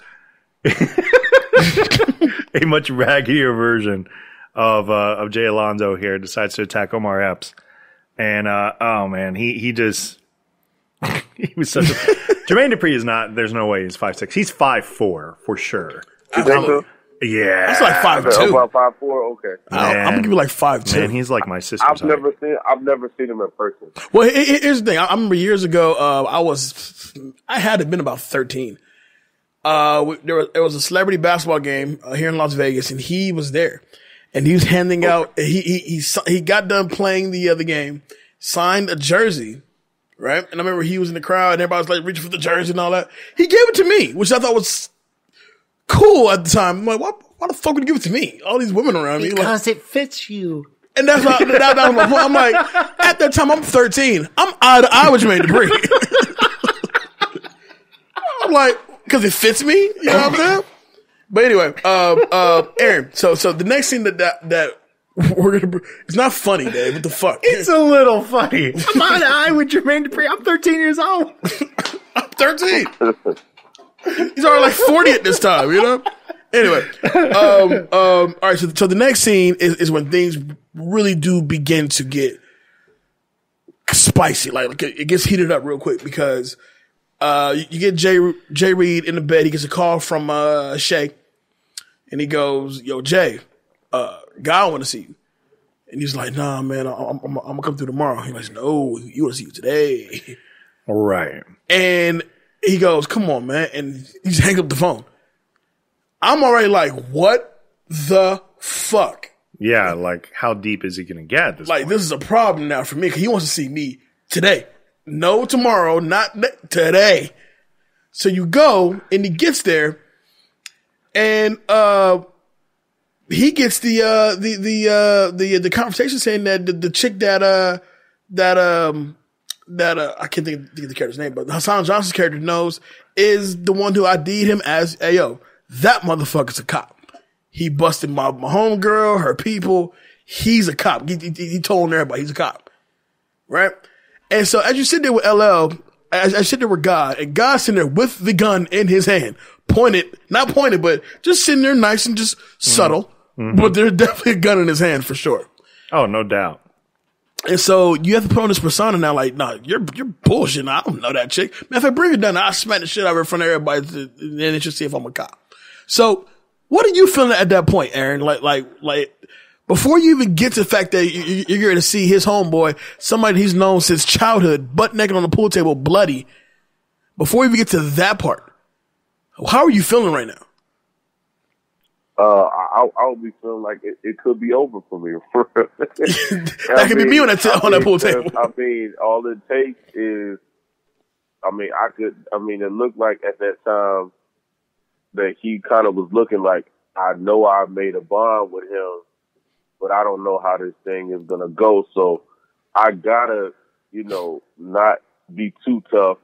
a much raggier version of Jay Alonso here decides to attack Omar Epps, and oh man, he just he was such a Jermaine Dupri is not. There's no way he's 5'6". He's 5'4" for sure. You think so? Yeah, that's like 5'2". About 5'4". Okay, I'm gonna give you like 5'2". Man, he's like my sister's I've never seen him in person. Well, here's the thing. I remember years ago, I had to have been about 13. There was a celebrity basketball game here in Las Vegas, and he was there, and he was handing out. He got done playing the other game, signed a jersey, right? And I remember he was in the crowd, and everybody was like reaching for the jersey and all that. He gave it to me, which I thought was cool at the time. I'm like, why the fuck would you give it to me? All these women around me. Because it fits you. And that was my point. I'm like, at that time, I'm 13. I'm eye to eye with Jermaine Dupri. I'm like, because it fits me. You know what I'm saying? But anyway, Aaron, so the next scene that we're gonna, it's not funny, Dave. What the fuck? It's a little funny. I'm eye to eye with Jermaine Dupri. I'm 13 years old. I'm 13. He's already like 40 at this time, you know? Anyway, all right, so the next scene is when things really do begin to get spicy. Like, it gets heated up real quick because, you get Jay Reed in the bed. He gets a call from, Shay, and he goes, yo, Jay, God want to see you. And he's like, nah, man, I'm gonna come through tomorrow. He's like, no, you want to see you today. All right. And he goes, come on, man. And he just hangs up the phone. I'm already like, what the fuck? Yeah, like how deep is he going to get at this Like, point? this is a problem now for me because he wants to see me today. No tomorrow, not today. So you go and he gets there and he gets the conversation saying that the chick that I can't think of the character's name, but Hassan Johnson's character knows is the one who ID'd him as, hey, yo, that motherfucker's a cop. He busted my homegirl, her people. He's a cop. He told everybody he's a cop. Right? And so as you sit there with LL, as I sit there with God, and God's sitting there with the gun in his hand, not pointed, but just sitting there nice and just subtle. Mm-hmm. But there's definitely a gun in his hand for sure. Oh, no doubt. And so you have to put on this persona now, like, nah, you're bullshitting. I don't know that chick. Man, if I bring her down, I'll smack the shit out of her in front of everybody and then just see if I'm a cop. So what are you feeling at that point, Aaron? Like, before you even get to the fact that you're going to see his homeboy, somebody he's known since childhood, butt naked on the pool table, bloody. Before you even get to that part, how are you feeling right now? I'll be feeling like it could be over for me. That could be me on that pool table. I mean, all it takes is, it looked like at that time that he kind of was looking like, I know I made a bond with him, but I don't know how this thing is going to go. So I gotta, not be too tough,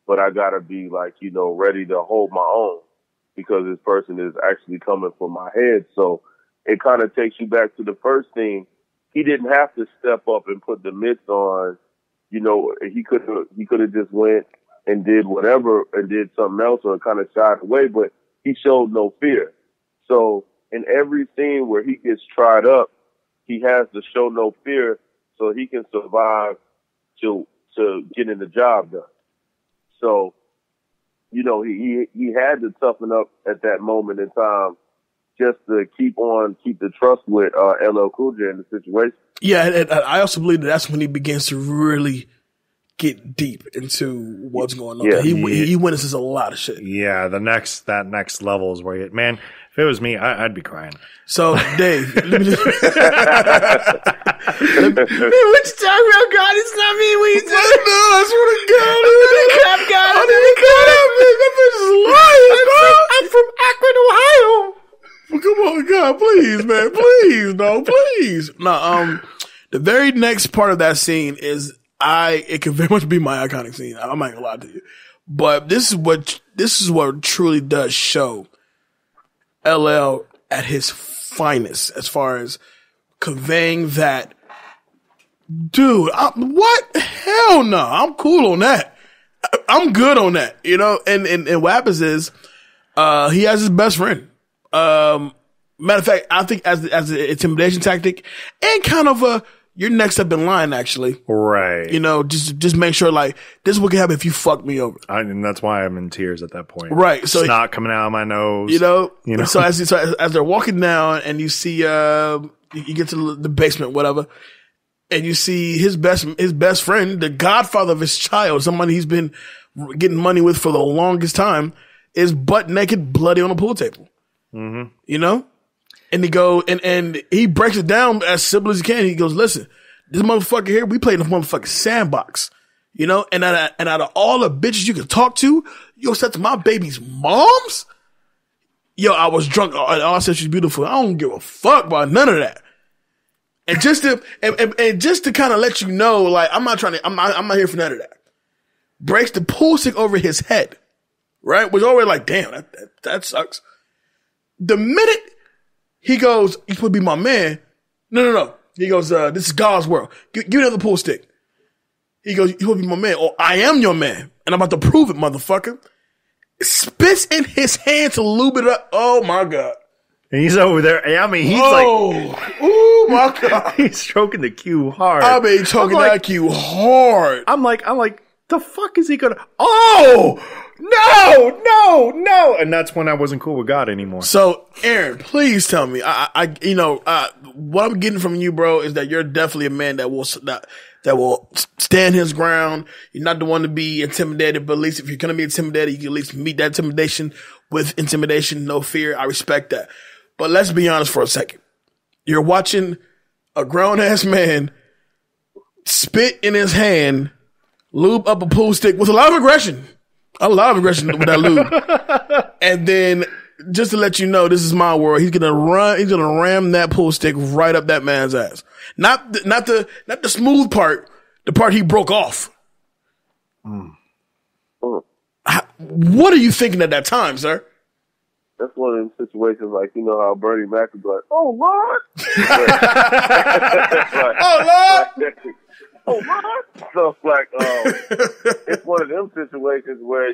but I gotta be like, ready to hold my own because this person is actually coming for my head. So it kind of takes you back to the first thing. He didn't have to step up and put the mitts on. He could have just went and did whatever and did something else or kind of shied away, but he showed no fear. So in every scene where he gets tried up, he has to show no fear so he can survive to getting the job done. So, he had to toughen up at that moment in time just to keep the trust with LLCoolJ in the situation. Yeah, and I also believe that's when he begins to really get deep into what's going on. Yeah, he witnesses a lot of shit. Yeah, that next level is where man, if it was me, I'd be crying. So, Dave, let me just... what you talking about, God? It's not me. What you talking about? I swear to God. Cop God. That bitch is lying, I'm from Akron, Ohio. Well, come on, God, please, man. Please, no, please. No, the very next part of that scene is it can very much be my iconic scene. I'm not gonna lie to you. But this is what truly does show LL at his finest as far as conveying that, dude, what? Hell no. I'm cool on that. I'm good on that, and what happens is, he has his best friend. Matter of fact, I think as an intimidation tactic and kind of you're next up in line, actually. Right. Just make sure, like, this is what can happen if you fuck me over. And that's why I'm in tears at that point. Right. So snot coming out of my nose. So as they're walking down and you see, you get to the basement, whatever, and you see his best friend, the godfather of his child, somebody he's been getting money with for the longest time, is butt naked, bloody on a pool table. Mm-hmm. And he go and he breaks it down as simple as he can. He goes, listen, this motherfucker here, we play in a motherfucking sandbox, and out of all the bitches you can talk to, you said to my baby's moms, I was drunk. I said she's beautiful. I don't give a fuck about none of that. And just to kind of let you know, like, I'm not here for none of that. Breaks the pool stick over his head, right? Was already like, damn, that sucks. The minute he goes, you supposed to be my man. No. He goes, this is God's world. Give me another pool stick. He goes, you supposed to be my man. Oh, I am your man. And I'm about to prove it, motherfucker. Spits in his hand to lube it up. Oh my God. And he's over there. I mean, he's oh my God. He's stroking the cue hard. I mean, choking that cue hard. I'm like, the fuck is he gonna? Oh! No. And that's when I wasn't cool with God anymore. So, Aaron, please tell me, what I'm getting from you, bro, is that you're definitely a man that will stand his ground. You're not the one to be intimidated, but at least if you're going to be intimidated, you can at least meet that intimidation with intimidation, no fear. I respect that. But let's be honest for a second. You're watching a grown-ass man spit in his hand, lube up a pool stick with a lot of aggression. A lot of aggression with that lube. And then, just to let you know, this is my world. He's gonna ram that pool stick right up that man's ass. Not the smooth part, the part he broke off. What are you thinking at that time, sir? That's one of them situations, like, you know how Bernie Mac would be like, "Oh Lord, Oh Lord, oh Lord." So like, it's one of them situations where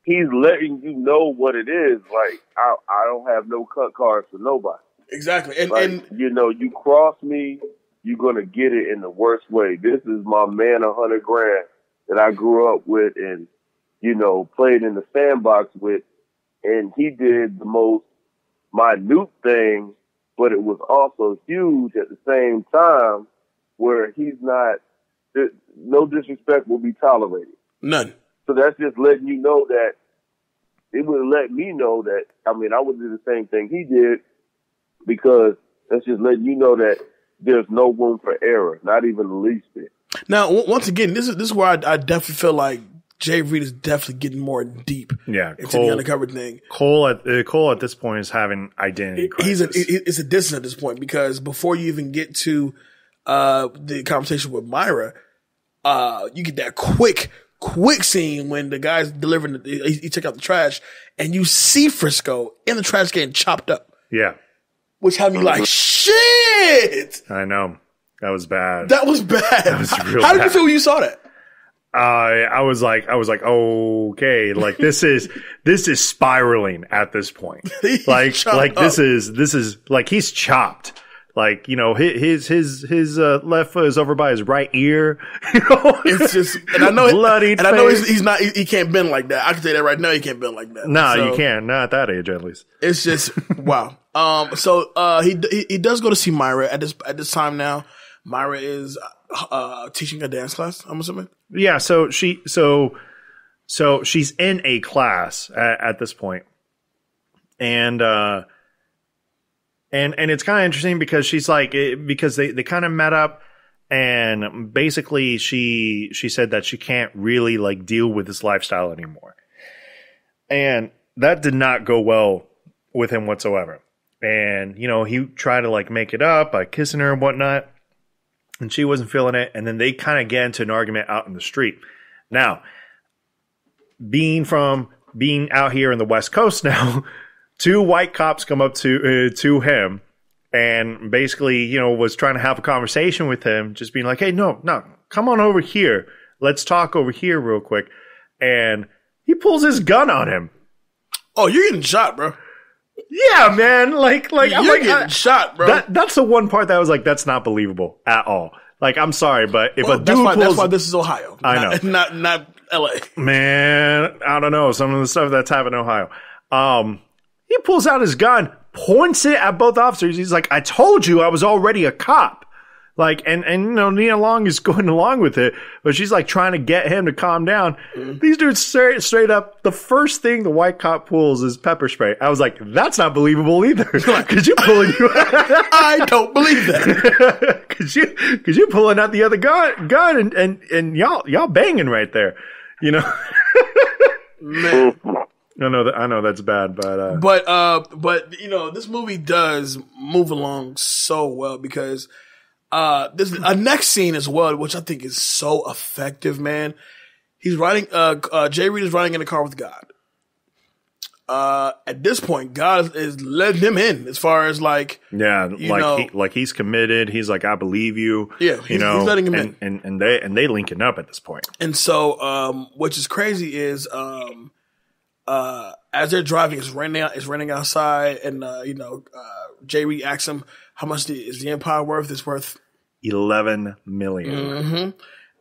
he's letting you know what it is. Like, I don't have no cut cards for nobody. Exactly, and you know, you cross me, you're gonna get it in the worst way. This is my man, $100 grand that I grew up with, and you know, played in the sandbox with. And he did the most minute thing, but it was also huge at the same time, where he's not, no disrespect will be tolerated. None. So that's just letting you know that, it would let me know that, I mean, I would do the same thing he did, because that's just letting you know that there's no room for error, not even the least bit. Now, once again, this is where I definitely feel like Jay Reed is definitely getting more deep into the undercover thing. Cole at this point is having identity crisis. It's a distance at this point, because before you even get to the conversation with Myra, you get that quick scene when the guy's delivering he took out the trash, and you see Frisco in the trash getting chopped up. Yeah. Which had me like, shit! I know. That was bad. That was bad. That was real How bad. did you feel when you saw that? I was like, okay, like this is spiraling at this point. Like this is like he's chopped. Like, you know, his left foot is over by his right ear. You know, it's just, and I know bloodied. And I know he's not, he can't bend like that. I can say that right now. He can't bend like that. No, you can't. Not at that age, at least. It's just wow. So he does go to see Myra at this time now. Myra is teaching a dance class, I'm assuming. Yeah, so she's in a class at this point. And it's kind of interesting because she's like, because they kind of met up, and basically she said that she can't really like deal with this lifestyle anymore. And that did not go well with him whatsoever. And, you know, he tried to like make it up by kissing her and whatnot, and she wasn't feeling it. And then they kind of get into an argument out in the street. Now, being out here in the West Coast now, two white cops come up to him and basically, you know, was trying to have a conversation with him, just being like, hey, no, come on over here. Let's talk over here real quick. And he pulls his gun on him. Oh, you're getting shot, bro. Yeah, man. Like you're getting shot, bro. That's the one part that was like, that's not believable at all. Like, I'm sorry, but if a dude pulls... That's why this is Ohio. I know. Not LA. Man, I don't know. Some of the stuff that's happening in Ohio. He pulls out his gun, points it at both officers. He's like, I told you I was already a cop. Like, and you know, Nia Long is going along with it, but she's like trying to get him to calm down. Mm-hmm. These dudes straight up, the first thing the white cop pulls is pepper spray. I was like, that's not believable either. Cause you pulling I don't believe that. Cause you pulling out the other gun and y'all banging right there, you know? Man. I know that's bad, but you know, this movie does move along so well because this a next scene as well, which I think is so effective, man. He's riding Jay Reed is riding in a car with God. At this point, God is letting him in as far as like, he's committed. He's like, I believe you. Yeah, he's letting him in. And they linking up at this point. And so, which is crazy is, as they're driving, it's raining outside, and Jay Reed asks him, "How much is the Empire worth?" It's worth $11 million. Mm-hmm.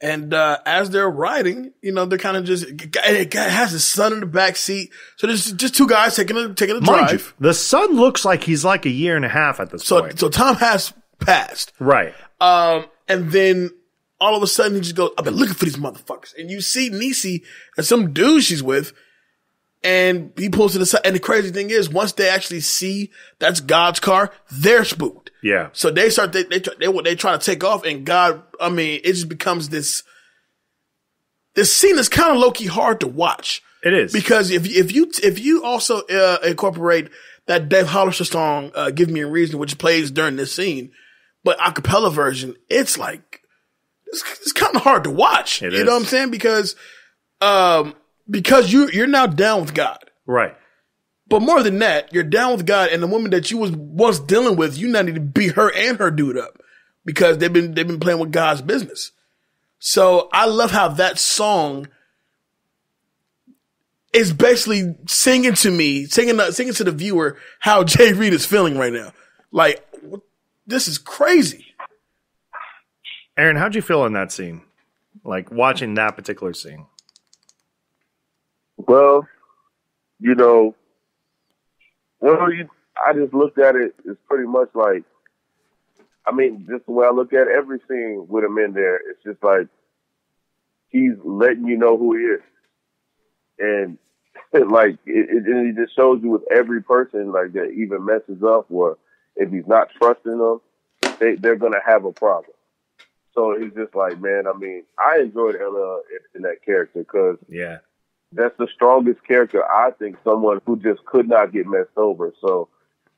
And as they're riding, you know, they're kind of just. It has his son in the back seat, so there's just two guys taking a drive. Mind you, the son looks like he's like a year and a half at this point. So time has passed, right? And then all of a sudden he just goes, "I've been looking for these motherfuckers," and you see Niecy and some dude she's with. And he pulls to the side. And the crazy thing is, once they actually see that's God's car, they're spooked. Yeah. So they start, they try to take off, and God, I mean, it just becomes this scene is kind of low-key hard to watch. It is. Because if you also incorporate that Dave Hollister song, Give Me a Reason, which plays during this scene, but a cappella version, it's like, it's kind of hard to watch. You know what I'm saying? Because you're now down with God. Right. But more than that, you're down with God, and the woman that you was once dealing with, you now need to beat her and her dude up because they've been playing with God's business. So I love how that song is basically singing to the viewer how Jay Reed is feeling right now. Like, this is crazy. Aaron, how'd you feel in that scene? Like watching that particular scene? Well, I just looked at it. It's pretty much like, I mean, just the way I look at every scene with him in there, it's just like he's letting you know who he is. And like, it just shows you with every person, like, that even messes up, or if he's not trusting them, they're going to have a problem. So he's just like, man, I mean, I enjoyed LL in that character because that's the strongest character, I think, someone who just could not get messed over. So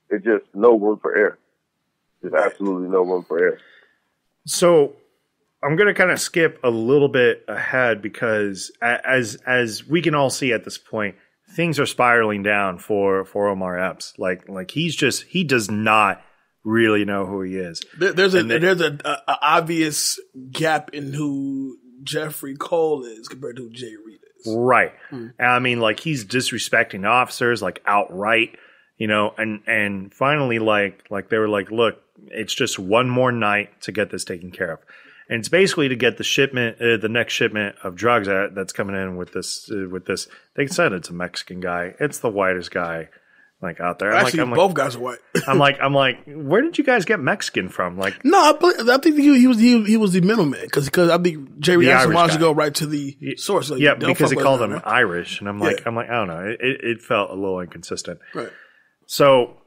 it's just no room for error. There's absolutely no room for error. So I'm going to kind of skip a little bit ahead because as we can all see at this point, things are spiraling down for Omar Epps. Like he does not really know who he is. There's an obvious gap in who Jeffrey Cole is compared to who Jay Reed is. Right. I mean, like, he's disrespecting officers, like, outright, and finally, like they were like, look, it's just one more night to get this taken care of. And it's basically to get the next shipment of drugs that's coming in with this. They said it's a Mexican guy. It's the whitest guy, like, out there. Both guys are white. I'm like, where did you guys get Mexican from? Like, no, I think he was the middleman because I think Jerry Anderson wanted to go right to the source. Like, yeah, because he called him Irish, and I'm like, I don't know. It felt a little inconsistent. Right. So,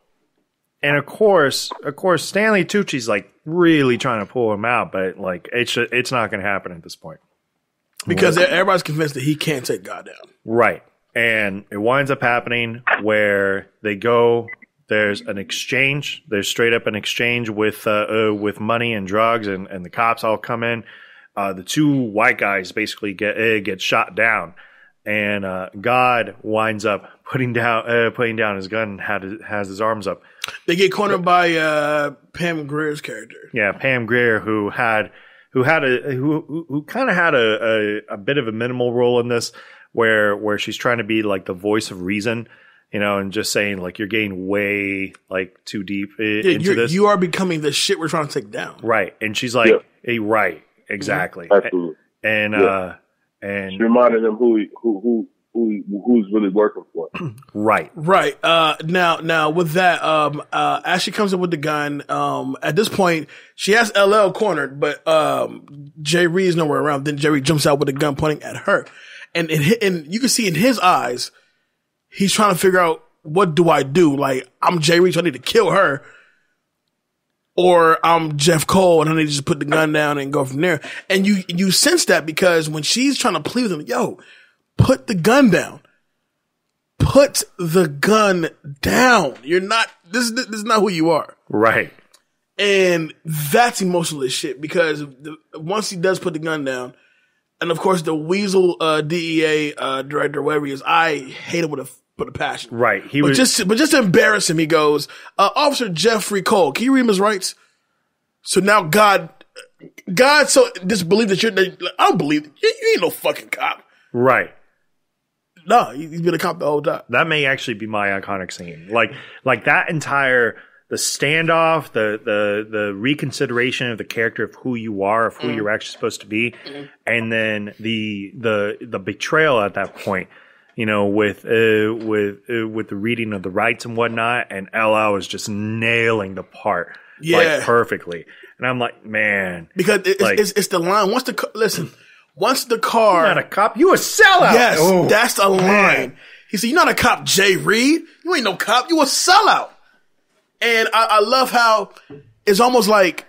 and of course, Stanley Tucci's like really trying to pull him out, but like it's not going to happen at this point because everybody's convinced that he can't take God down. Right. And it winds up happening where they go. There's an exchange. There's straight up an exchange with money and drugs, and the cops all come in. The two white guys basically get shot down, and God winds up putting down his gun and has his arms up. They get cornered by Pam Grier's character. Yeah, Pam Grier, who kind of had a bit of a minimal role in this. Where she's trying to be like the voice of reason, and just saying like you're getting way like too deep into this. You are becoming the shit we're trying to take down. Right. And she's like, hey, right, exactly. Absolutely. And she reminded him who's really working for him. Right. Right. Now with that, as she comes up with the gun, at this point she has LL cornered, but Jay Reed is nowhere around. Then Jerry jumps out with a gun pointing at her. And you can see in his eyes, he's trying to figure out, what do I do? Like, I'm Jay Reed, so I need to kill her. Or I'm Jeff Cole, and I need to just put the gun down and go from there. And you sense that because when she's trying to plead with him, yo, put the gun down. Put the gun down. You're not, this is not who you are. Right. And that's emotional as shit because once he does put the gun down, and of course, the Weasel DEA director, whatever he is, I hate him with a passion. Right. Just to embarrass him, he goes, Officer Jeffrey Cole, can you read him his rights? So now God so disbelieved that I don't believe it. You ain't no fucking cop. Right. No, he's been a cop the whole time. That may actually be my iconic scene. Like that entire the standoff, the reconsideration of the character of who you are, of who you're actually supposed to be, and then the betrayal at that point, with the reading of the rights and whatnot, and LL is just nailing the part, like, perfectly, and I'm like, man, because it's the line. Once the car, you're not a cop, you a sellout. Yes, that's the line. He said, "You're not a cop, Jay Reed. You ain't no cop. You a sellout." And I love how it's almost like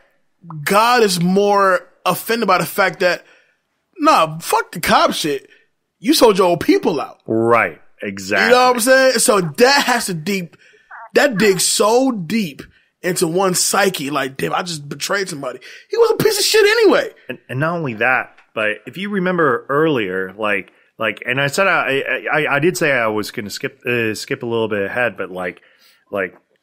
God is more offended by the fact that, nah, fuck the cop shit. You sold your old people out. Right. Exactly. You know what I'm saying? So that digs so deep into one's psyche. Like, damn, I just betrayed somebody. He was a piece of shit anyway. And not only that, but if you remember earlier, and I said I did say I was going to skip a little bit ahead, but like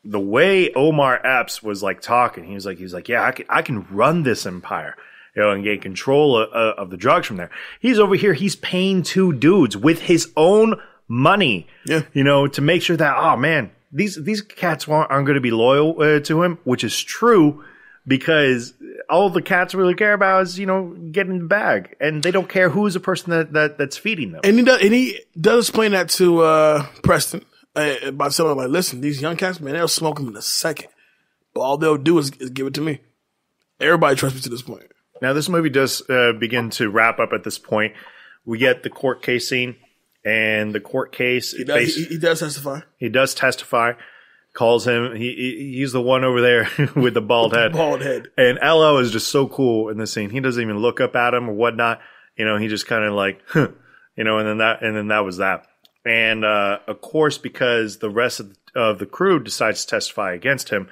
the way Omar Epps was like talking, he was like, yeah, I can run this empire, and get control of the drugs from there. He's over here, he's paying two dudes with his own money, to make sure that, oh man, these cats aren't going to be loyal to him, which is true. Because all the cats really care about is, getting the bag, and they don't care who's the person that's feeding them. And he does explain that to Preston by telling him, like, listen, these young cats, man, they'll smoke them in a second, but all they'll do is give it to me. Everybody trusts me to this point. Now, this movie does begin to wrap up at this point. We get the court case scene, and the court case. He does testify. He does testify. Calls him. He's the one over there with the bald head. Bald head. And LL is just so cool in this scene. He doesn't even look up at him or whatnot. He just kind of like, and then that was that. And of course, because the rest of the crew decides to testify against him,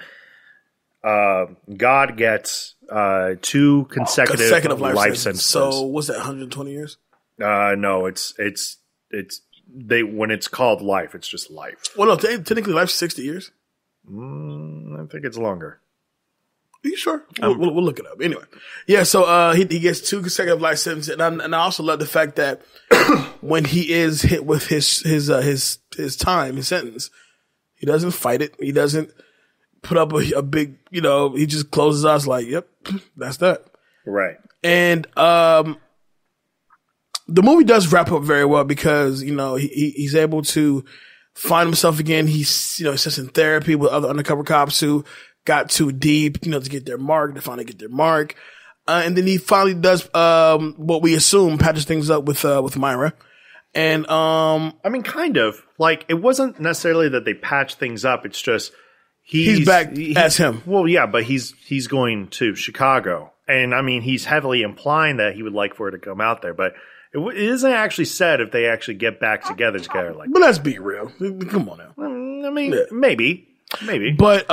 God gets 2 consecutive life sentences. So what's that? 120 years? No, it's when it's called life, it's just life. Well, no, technically life's 60 years. I think it's longer. Are you sure? We'll look it up. Anyway. Yeah, so he gets 2 consecutive life sentences. And I also love the fact that when he is hit with his sentence, he doesn't fight it. He doesn't put up a big, he just closes his eyes like, yep, that's that. Right. And the movie does wrap up very well because, he's able to find himself again. He's sits in therapy with other undercover cops who got too deep, to get their mark, to finally get their mark. And then he finally does, what we assume patches things up with Myra. And, kind of. Like, it wasn't necessarily that they patched things up. It's just, he's back as him. Well, yeah, but he's going to Chicago. And, he's heavily implying that he would like for her to come out there. But it isn't actually said if they actually get back together. Like, but let's be real. Come on now. Yeah. Maybe. But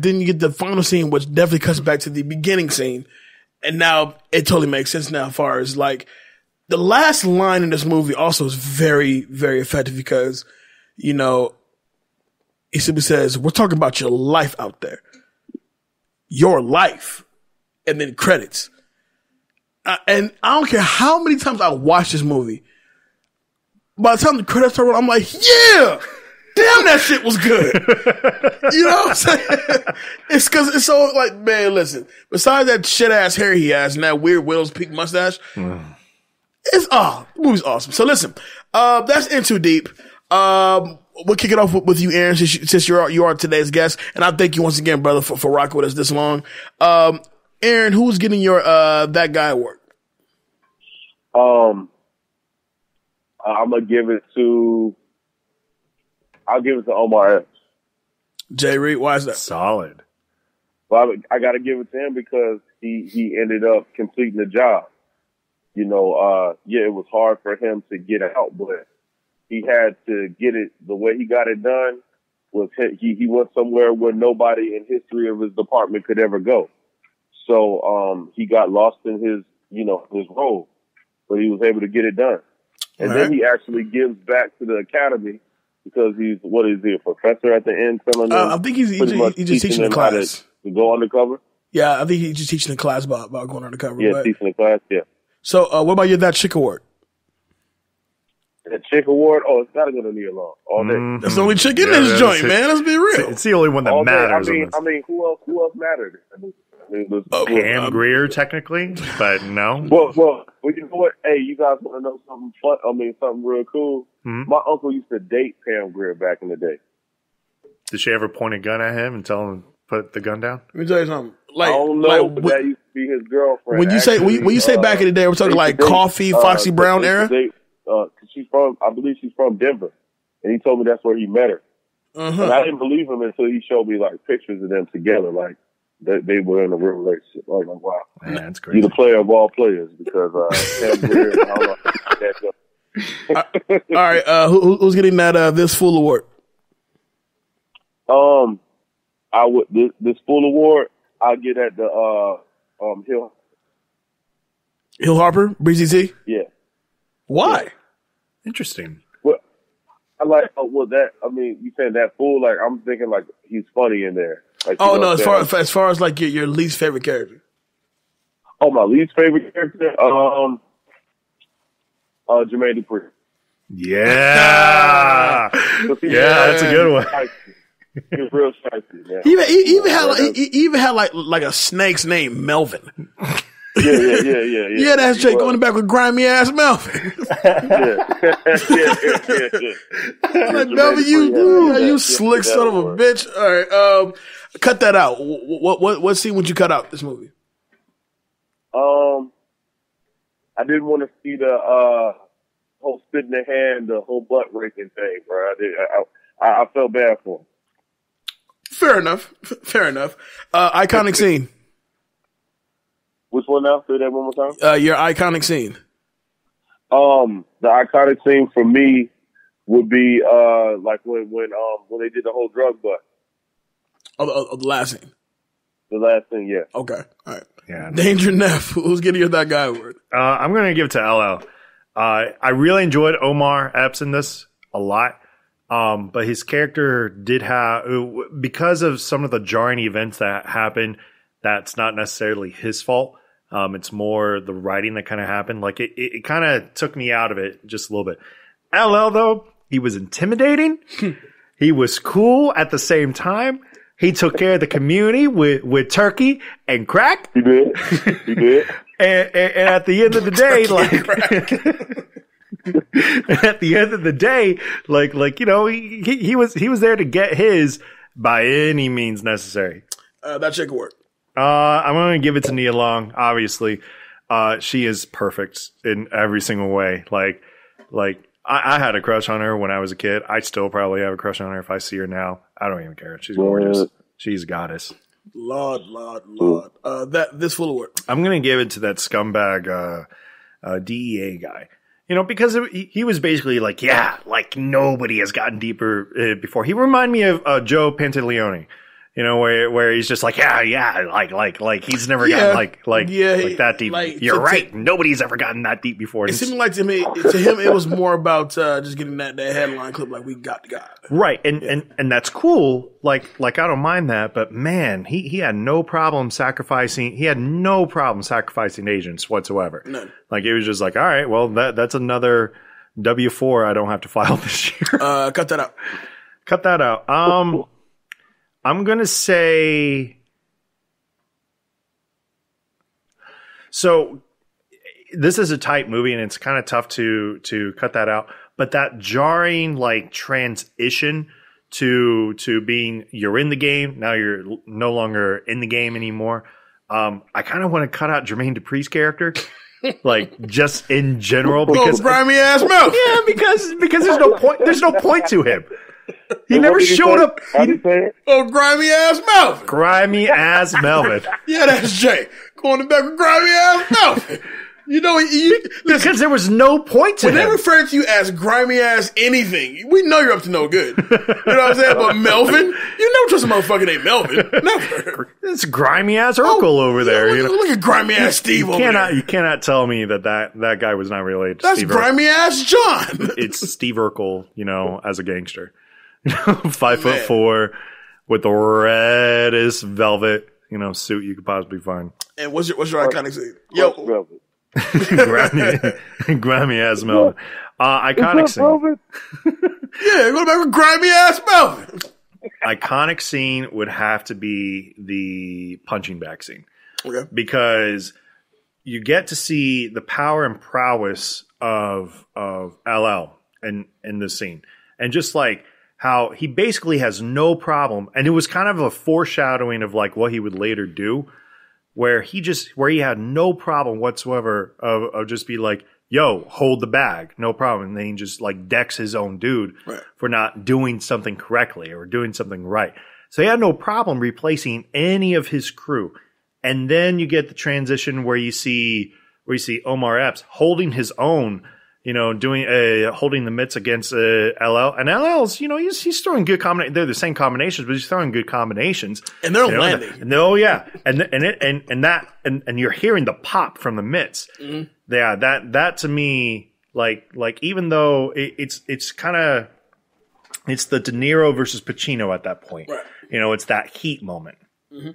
then you get the final scene, which definitely cuts back to the beginning scene, and now it totally makes sense now. As far as like the last line in this movie, also is very, very effective because he simply says, "We're talking about your life out there, your life," and then credits. And I don't care how many times I watch this movie. By the time the credits start, I'm like, yeah, damn, that shit was good. You know what I'm saying? It's because it's so like, man, listen, besides that shit ass hair he has and that weird Willow's Peak mustache, the movie's awesome. So listen, that's In Too Deep. We'll kick it off with you, Aaron, since you are today's guest. And I thank you once again, brother, for rocking with us this long. Aaron, who's getting your That Guy award? I'm gonna give it to. I'll give it to Omar Epps. Jay Reed, why is that? Solid. Well, I got to give it to him because he ended up completing the job. It was hard for him to get out, but he had to get it. The way he got it done was he went somewhere where nobody in history of his department could ever go. So he got lost in his role, but he was able to get it done. And then he actually gives back to the academy because he's a professor at the end telling them. I think he's just teaching the class to go undercover. Yeah, I think he's just teaching the class about going undercover. Yeah, teaching the class. Yeah. So, what about your That Chick award? That Chick award? Oh, it's got to go to Nia Long all day. That's the only chick in this joint, man. Let's be real. It's the only one that all matters. Who else mattered? Pam Grier, technically, but no. Well, you know what? Hey, you guys want to know something fun? Something real cool. Mm-hmm. My uncle used to date Pam Grier back in the day. Did she ever point a gun at him and tell him to put the gun down? Let me tell you something. I don't know, but that used to be his girlfriend. When you say back in the day, we're talking like Coffee, Foxy Brown era. I believe she's from Denver, and he told me that's where he met her. And I didn't believe him until he showed me like pictures of them together, like they were in a real relationship. I was like, wow, man, that's crazy. You're the player of all players because Sam Greer, I don't know how to that All right, who's getting that This Fool award? I would this Fool award I get at the Hill Harper, Breezy T. Yeah. Why? Yeah. Interesting. Well, I like that. I mean, you saying that fool? Like I'm thinking like he's funny in there. Like, oh no, as far as like your least favorite character. Oh, my least favorite character, Jermaine Dupri. Yeah, that's a good one. He's real spicy, man. He even had like a snake's name, Melvin. Yeah. Yeah, that's Jake going back with grimy ass Melvin. Like, Melvin, you slick son of a bitch. All right, cut that out. What scene would you cut out this movie? I didn't want to see the whole spit in the hand, the whole butt raping thing, bro. I felt bad for him. Fair enough. Iconic scene. Which one now? Say that one more time. Your iconic scene. The iconic scene for me would be like when they did the whole drug bust. Oh, the last scene. The last thing, yeah. Okay, all right. Yeah. Danger Neff, who's getting your that guy award? I'm going to give it to LL. I really enjoyed Omar Epps in this a lot. But his character did have, because of some of the jarring events that happened, that's not necessarily his fault. It's more the writing that kind of happened. Like it kind of took me out of it just a little bit. LL though, he was intimidating. He was cool at the same time. He took care of the community with turkey and crack. He did. and at the end of the day, at the end of the day, like you know, he was there to get his by any means necessary. That chick work. I'm going to give it to Nia Long. Obviously, she is perfect in every single way. Like I had a crush on her when I was a kid. I still probably have a crush on her if I see her now. I don't even care. She's gorgeous. She's a goddess. Lord. This Fool award. I'm going to give it to that scumbag DEA guy. You know, because he was basically like, yeah, like nobody has gotten deeper before. He reminded me of Joe Pantaleone, you know, where he's just like, yeah, like he's never gotten like that deep. Like, you're right. Nobody's ever gotten that deep before. It seemed like to him, it was more about just getting that headline clip, like we got the guy. Right. And that's cool. Like I don't mind that, but man, he had no problem sacrificing. He had no problem sacrificing agents whatsoever. None. Like it was just like, all right, well that's another W-4 I don't have to file this year. Cut that out. I'm going to say, so this is a tight movie and it's kind of tough to cut that out, but that jarring like transition to being, you're in the game, now you're no longer in the game anymore. I kind of want to cut out Jermaine Dupri's character. Like just in general, because grimy ass mouth. Yeah, because there's no point to him. He never showed up. Grimy ass Melvin. Grimy ass Melvin. Yeah, that's Jay. Going back with grimy ass Melvin. You know, because there was no point to when him. When they refer to you as grimy ass anything, we know you're up to no good. You know what I'm saying? But Melvin, you never trust a motherfucker named Melvin. Never. It's grimy ass Urkel over there. Look at grimy ass Steve over there. You cannot tell me that guy was not related to Steve Urkel. That's grimy ass John. It's Steve Urkel, you know, as a gangster. 5'4" with the reddest velvet, you know, suit you could possibly find. And what's your iconic scene? Yo. grimy ass Melvin. Iconic scene. Yeah, go back with grimy ass Melvin. Iconic scene would have to be the punching bag scene. Okay. Because you get to see the power and prowess of LL in this scene. And just like how he basically has no problem, and it was kind of a foreshadowing of like what he would later do, where he had no problem whatsoever of just be like, yo, hold the bag, no problem. And then he just like decks his own dude for not doing something correctly or doing something right. So he had no problem replacing any of his crew. And then you get the transition where you see Omar Epps holding his own, doing holding the mitts against LL. And LL's, he's throwing good combinations. They're the same combinations, but he's throwing good combinations. And they're landing. And you're hearing the pop from the mitts. Mm-hmm. Yeah, that to me, like even though it's kind of it's the De Niro versus Pacino at that point. Right. It's that heat moment. Mm-hmm.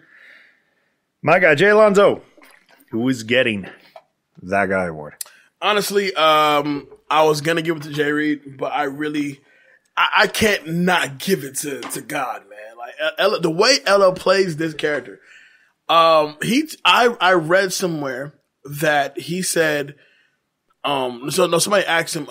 My guy, Jay Alonso, who is getting that guy award? Honestly, I was going to give it to Jay Reed, but I can't not give it to God, man. Like the way LL plays this character, I read somewhere that he said, somebody asked him,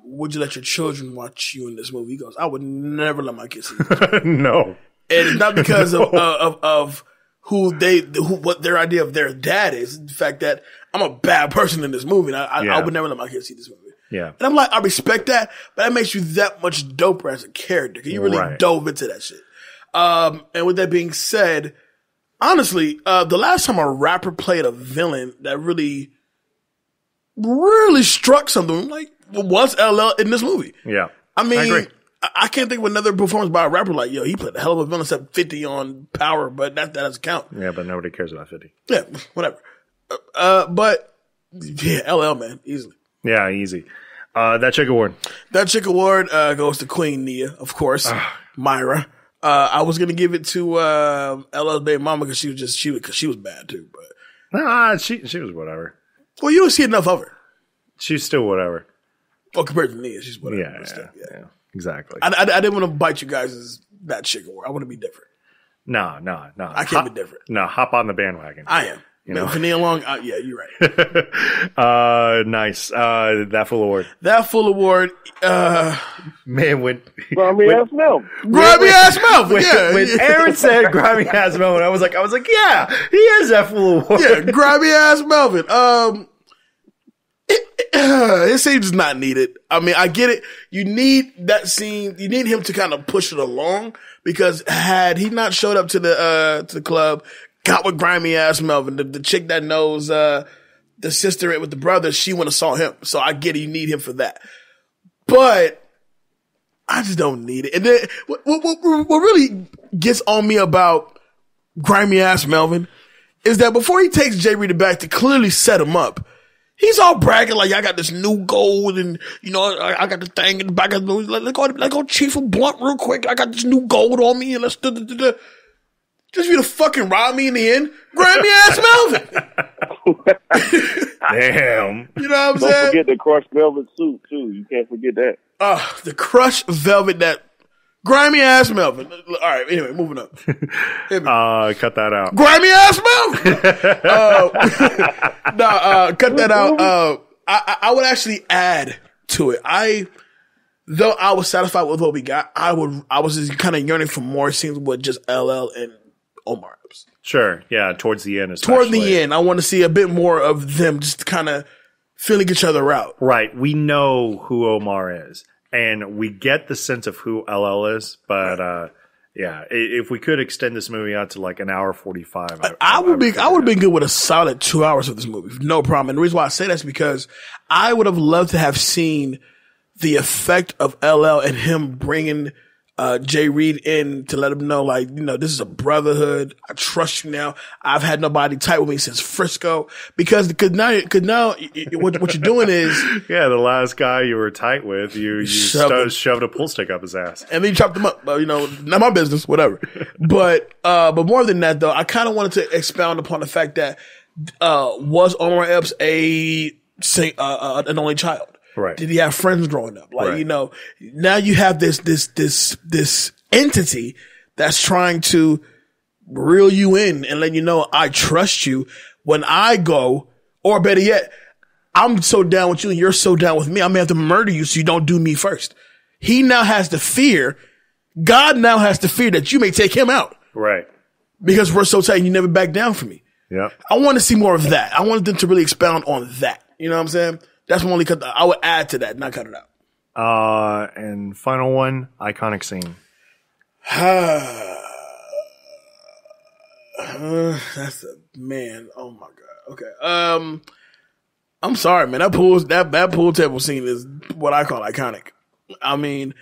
would you let your children watch you in this movie? He goes, I would never let my kids see this. No. And it's not because of what their idea of their dad is. The fact that I'm a bad person in this movie. And I would never let my kids see this movie. Yeah. And I'm like, I respect that, but that makes you that much doper as a character. Cause you really dove into that shit. And with that being said, honestly, the last time a rapper played a villain that really struck something, like, was LL in this movie. Yeah. I mean, I agree. I can't think of another performance by a rapper like, yo, he played a hell of a villain, except 50 on Power, but that doesn't count. Yeah, but nobody cares about 50. Yeah, whatever. But yeah, LL, man, easily. Yeah, easy. That chick award. That chick award goes to Queen Nia, of course. Myra. I was gonna give it to LL's baby mama because she was bad too. But nah, she was whatever. Well, you don't see enough of her. She's still whatever. Well, compared to Nia, she's whatever. Yeah, exactly. I didn't want to bite you guys that chick award. I want to be different. No. I can't be different. No, hop on the bandwagon. I am. For Nia Long, yeah, you're right. Nice. That full award. That full award. Man, when grimy ass Melvin. Grimy ass Melvin. Yeah. When Aaron said grimy ass Melvin, I was like, yeah, he is that full award. Yeah, grimy ass Melvin. It seems not needed. I mean, I get it. You need that scene. You need him to kind of push it along because had he not showed up to the club, got with grimy ass Melvin, the chick that knows the sister with the brother, she wouldn't have saw him. So I get it. You need him for that. But I just don't need it. And then what really gets on me about grimy ass Melvin is that before he takes Jay Reed back to clearly set him up, he's all bragging like, I got this new gold and, I got the thing in the back of the let's go chief a blunt real quick. I got this new gold on me and let's just you to fucking rob me in the end. Grimy ass Melvin. Damn. You know what I'm saying? Don't forget the crushed velvet suit too. You can't forget that. The crushed velvet, that grimy ass Melvin. All right, anyway, moving up. Cut that out. Grimy ass Melvin. Cut that out. I would actually add to it. Though I was satisfied with what we got, I was just kind of yearning for more scenes with just LL and Omar Epps. Sure. Yeah. Towards the end, especially. Toward the end, I want to see a bit more of them just kind of feeling each other out. Right. We know who Omar is and we get the sense of who LL is, but, yeah, if we could extend this movie out to like an hour 45, I would have been good with a solid 2 hours of this movie. No problem. And the reason why I say that is because I would have loved to have seen the effect of LL and him bringing Jay Reed in to let him know, like, this is a brotherhood. I trust you now. I've had nobody tight with me since Frisco because now what you're doing is yeah, the last guy you were tight with, you shoved a pool stick up his ass and then you chopped him up. Not my business, whatever. but more than that, though, I kind of wanted to expound upon the fact that was Omar Epps an only child? Right. Did he have friends growing up? Like, right. Now you have this entity that's trying to reel you in and let you know, I trust you when I go, or better yet, I'm so down with you and you're so down with me. I may have to murder you so you don't do me first. He now has the fear. God now has the fear that you may take him out. Right. Because we're so tight and you never back down for me. Yeah. I want to see more of that. I wanted them to really expound on that. You know what I'm saying? That's my only cut. I would add to that, not cut it out. And final one, iconic scene. That's a man. Oh my god. Okay. I'm sorry, man. That pool table scene is what I call iconic. I mean,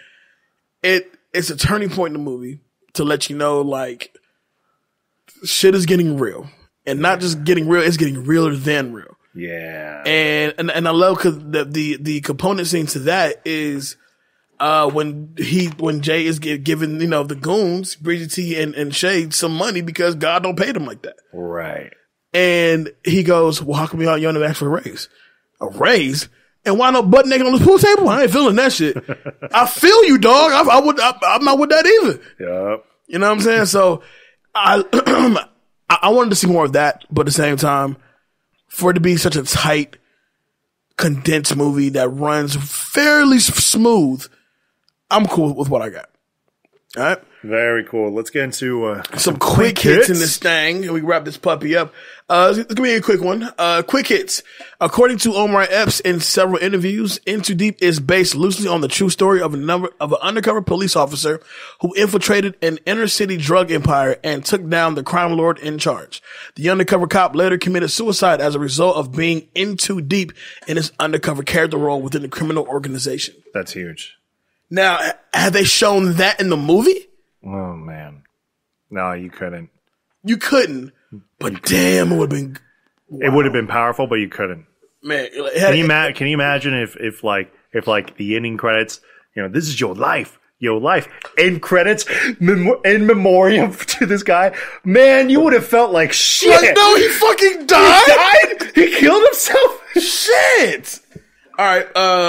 it's a turning point in the movie to let you know, like, shit is getting real, and not just getting real; it's getting realer than real. Yeah. And I love because the component scene to that is when Jay is giving the goons Bridget T and Shay some money because God don't pay them like that. Right. And he goes, "Well, how come you don't ask for a raise? A raise? And why not butt naked on the pool table? I ain't feeling that shit. I feel you, dog. I'm not with that either. Yep. You know what I'm saying? So I wanted to see more of that, but at the same time, for it to be such a tight, condensed movie that runs fairly smooth, I'm cool with what I got. All right. Very cool. Let's get into some quick hits in this thing, and we wrap this puppy up. It's gonna be a quick one. Quick hits. According to Omar Epps in several interviews, Into Deep is based loosely on the true story of an undercover police officer who infiltrated an inner city drug empire and took down the crime lord in charge. The undercover cop later committed suicide as a result of being in too deep in his undercover character role within the criminal organization. That's huge. Now, have they shown that in the movie? Oh, man. No, you couldn't. You couldn't. But damn, it would have been... Wow. It would have been powerful, but you couldn't. Man. Can you imagine if the ending credits, this is your life. End credits, in memoriam to this guy. Man, you would have felt like shit. Like, no, he fucking died? He killed himself? Shit. All right.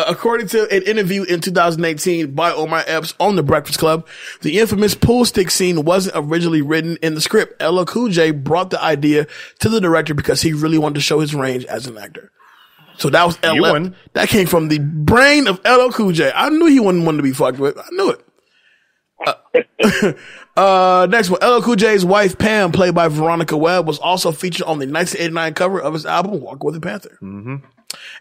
According to an interview in 2018 by Omar Epps on The Breakfast Club, the infamous pool stick scene wasn't originally written in the script. LLCoolJ brought the idea to the director because he really wanted to show his range as an actor. So that was that came from the brain of LLCoolJ. I knew he wasn't one to be fucked with. I knew it. Next one. LLCoolJ's wife Pam, played by Veronica Webb, was also featured on the 1989 cover of his album Walk with a Panther. Mm-hmm.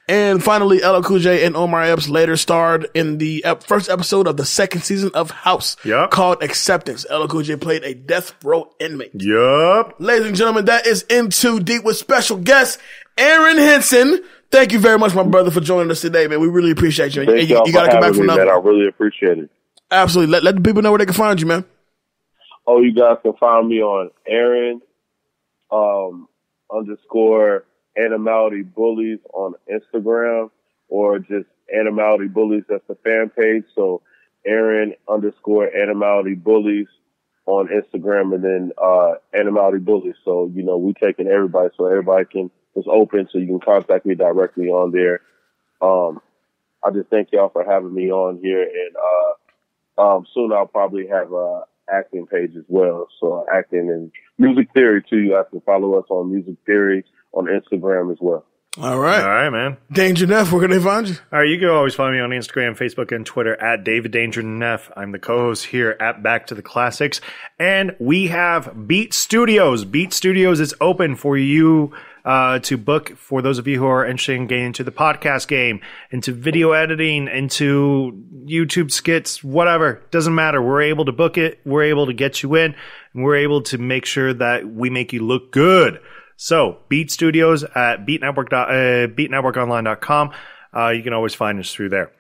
And finally, LLCoolJ and Omar Epps later starred in the first episode of the second season of House, called Acceptance. LLCoolJ played a death row inmate. Yup. Ladies and gentlemen, that is Into Deep with special guest Aaron Henson. Thank you very much, my brother, for joining us today, man. We really appreciate you. Thank you got to come back for another. I really appreciate it. Absolutely. Let the people know where they can find you, man. Oh, you guys can find me on Aaron _ Animality Bullies on Instagram, or just Animality Bullies. That's the fan page. So Aaron _ Animality Bullies on Instagram, and then Animality Bullies. So we taking everybody, so everybody it's open, so you can contact me directly on there. I just thank y'all for having me on here, and soon I'll probably have a acting page as well. So acting and music theory too. You guys can follow us on Music Theory on Instagram as well. All right, man. Danger Neff, where can they find you? All right, you can always find me on Instagram, Facebook, and Twitter at David Danger Neff. I'm the co-host here at Back to the Classics, and we have Beat Studios. Beat Studios is open for you to book, for those of you who are interested in getting into the podcast game, into video editing, into YouTube skits, whatever. Doesn't matter. We're able to book it. We're able to get you in, and we're able to make sure that we make you look good. So, Beat Studios at beatnetworkonline.com. You can always find us through there.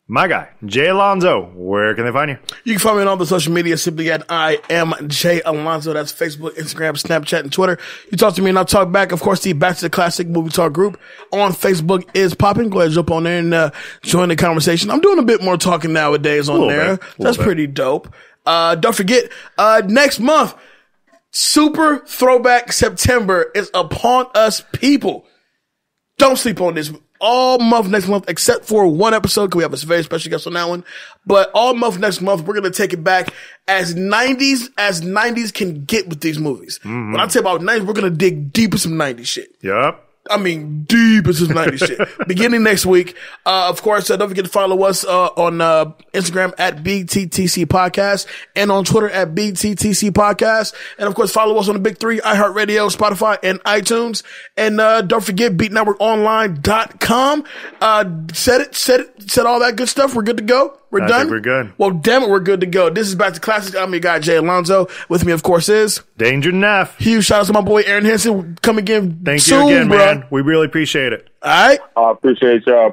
My guy, Jay Alonso, where can they find you? You can find me on all the social media simply at I am Jay Alonso. That's Facebook, Instagram, Snapchat, and Twitter. You talk to me and I'll talk back. Of course, the Back to the Classic Movie Talk group on Facebook is popping. Go ahead and jump on there and join the conversation. I'm doing a bit more talking nowadays on there. That's pretty dope. Don't forget, next month, Super Throwback September is upon us, people. Don't sleep on this. All month next month, except for one episode, because we have a very special guest on that one. But all month next month, we're going to take it back as 90s can get with these movies. Mm-hmm. When I tell you about 90s, we're going to dig deep in some 90s shit. Yep. I mean, deep into some 90s shit. Beginning next week. Of course, don't forget to follow us on Instagram at BTTC Podcast and on Twitter at BTTC Podcast. And of course, follow us on the big three, iHeartRadio, Spotify, and iTunes. And don't forget BeatNetworkOnline.com. Said all that good stuff. We're good to go. We're done. I think we're good. Well, damn it, we're good to go. This is Back to Classics. I'm your guy, Jay Alonzo. With me, of course, is Danger Neff. Huge shout out to my boy Aaron Henson. Come again Thank soon, you again, bro. man. We really appreciate it. All right? I appreciate y'all.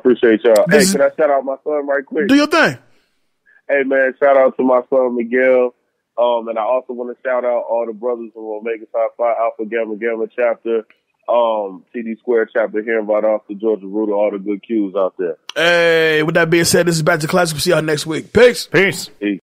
Hey, can I shout out my son right quick? Do your thing. Hey, man, shout out to my son, Miguel. And I also want to shout out all the brothers from Omega Psi Phi Alpha Gamma Chapter, TD Square Chapter here in Valdosta, Georgia, Ruta, all the good Qs out there. Hey, with that being said, this is Back to Classics. We'll see y'all next week. Peace. Peace. Peace.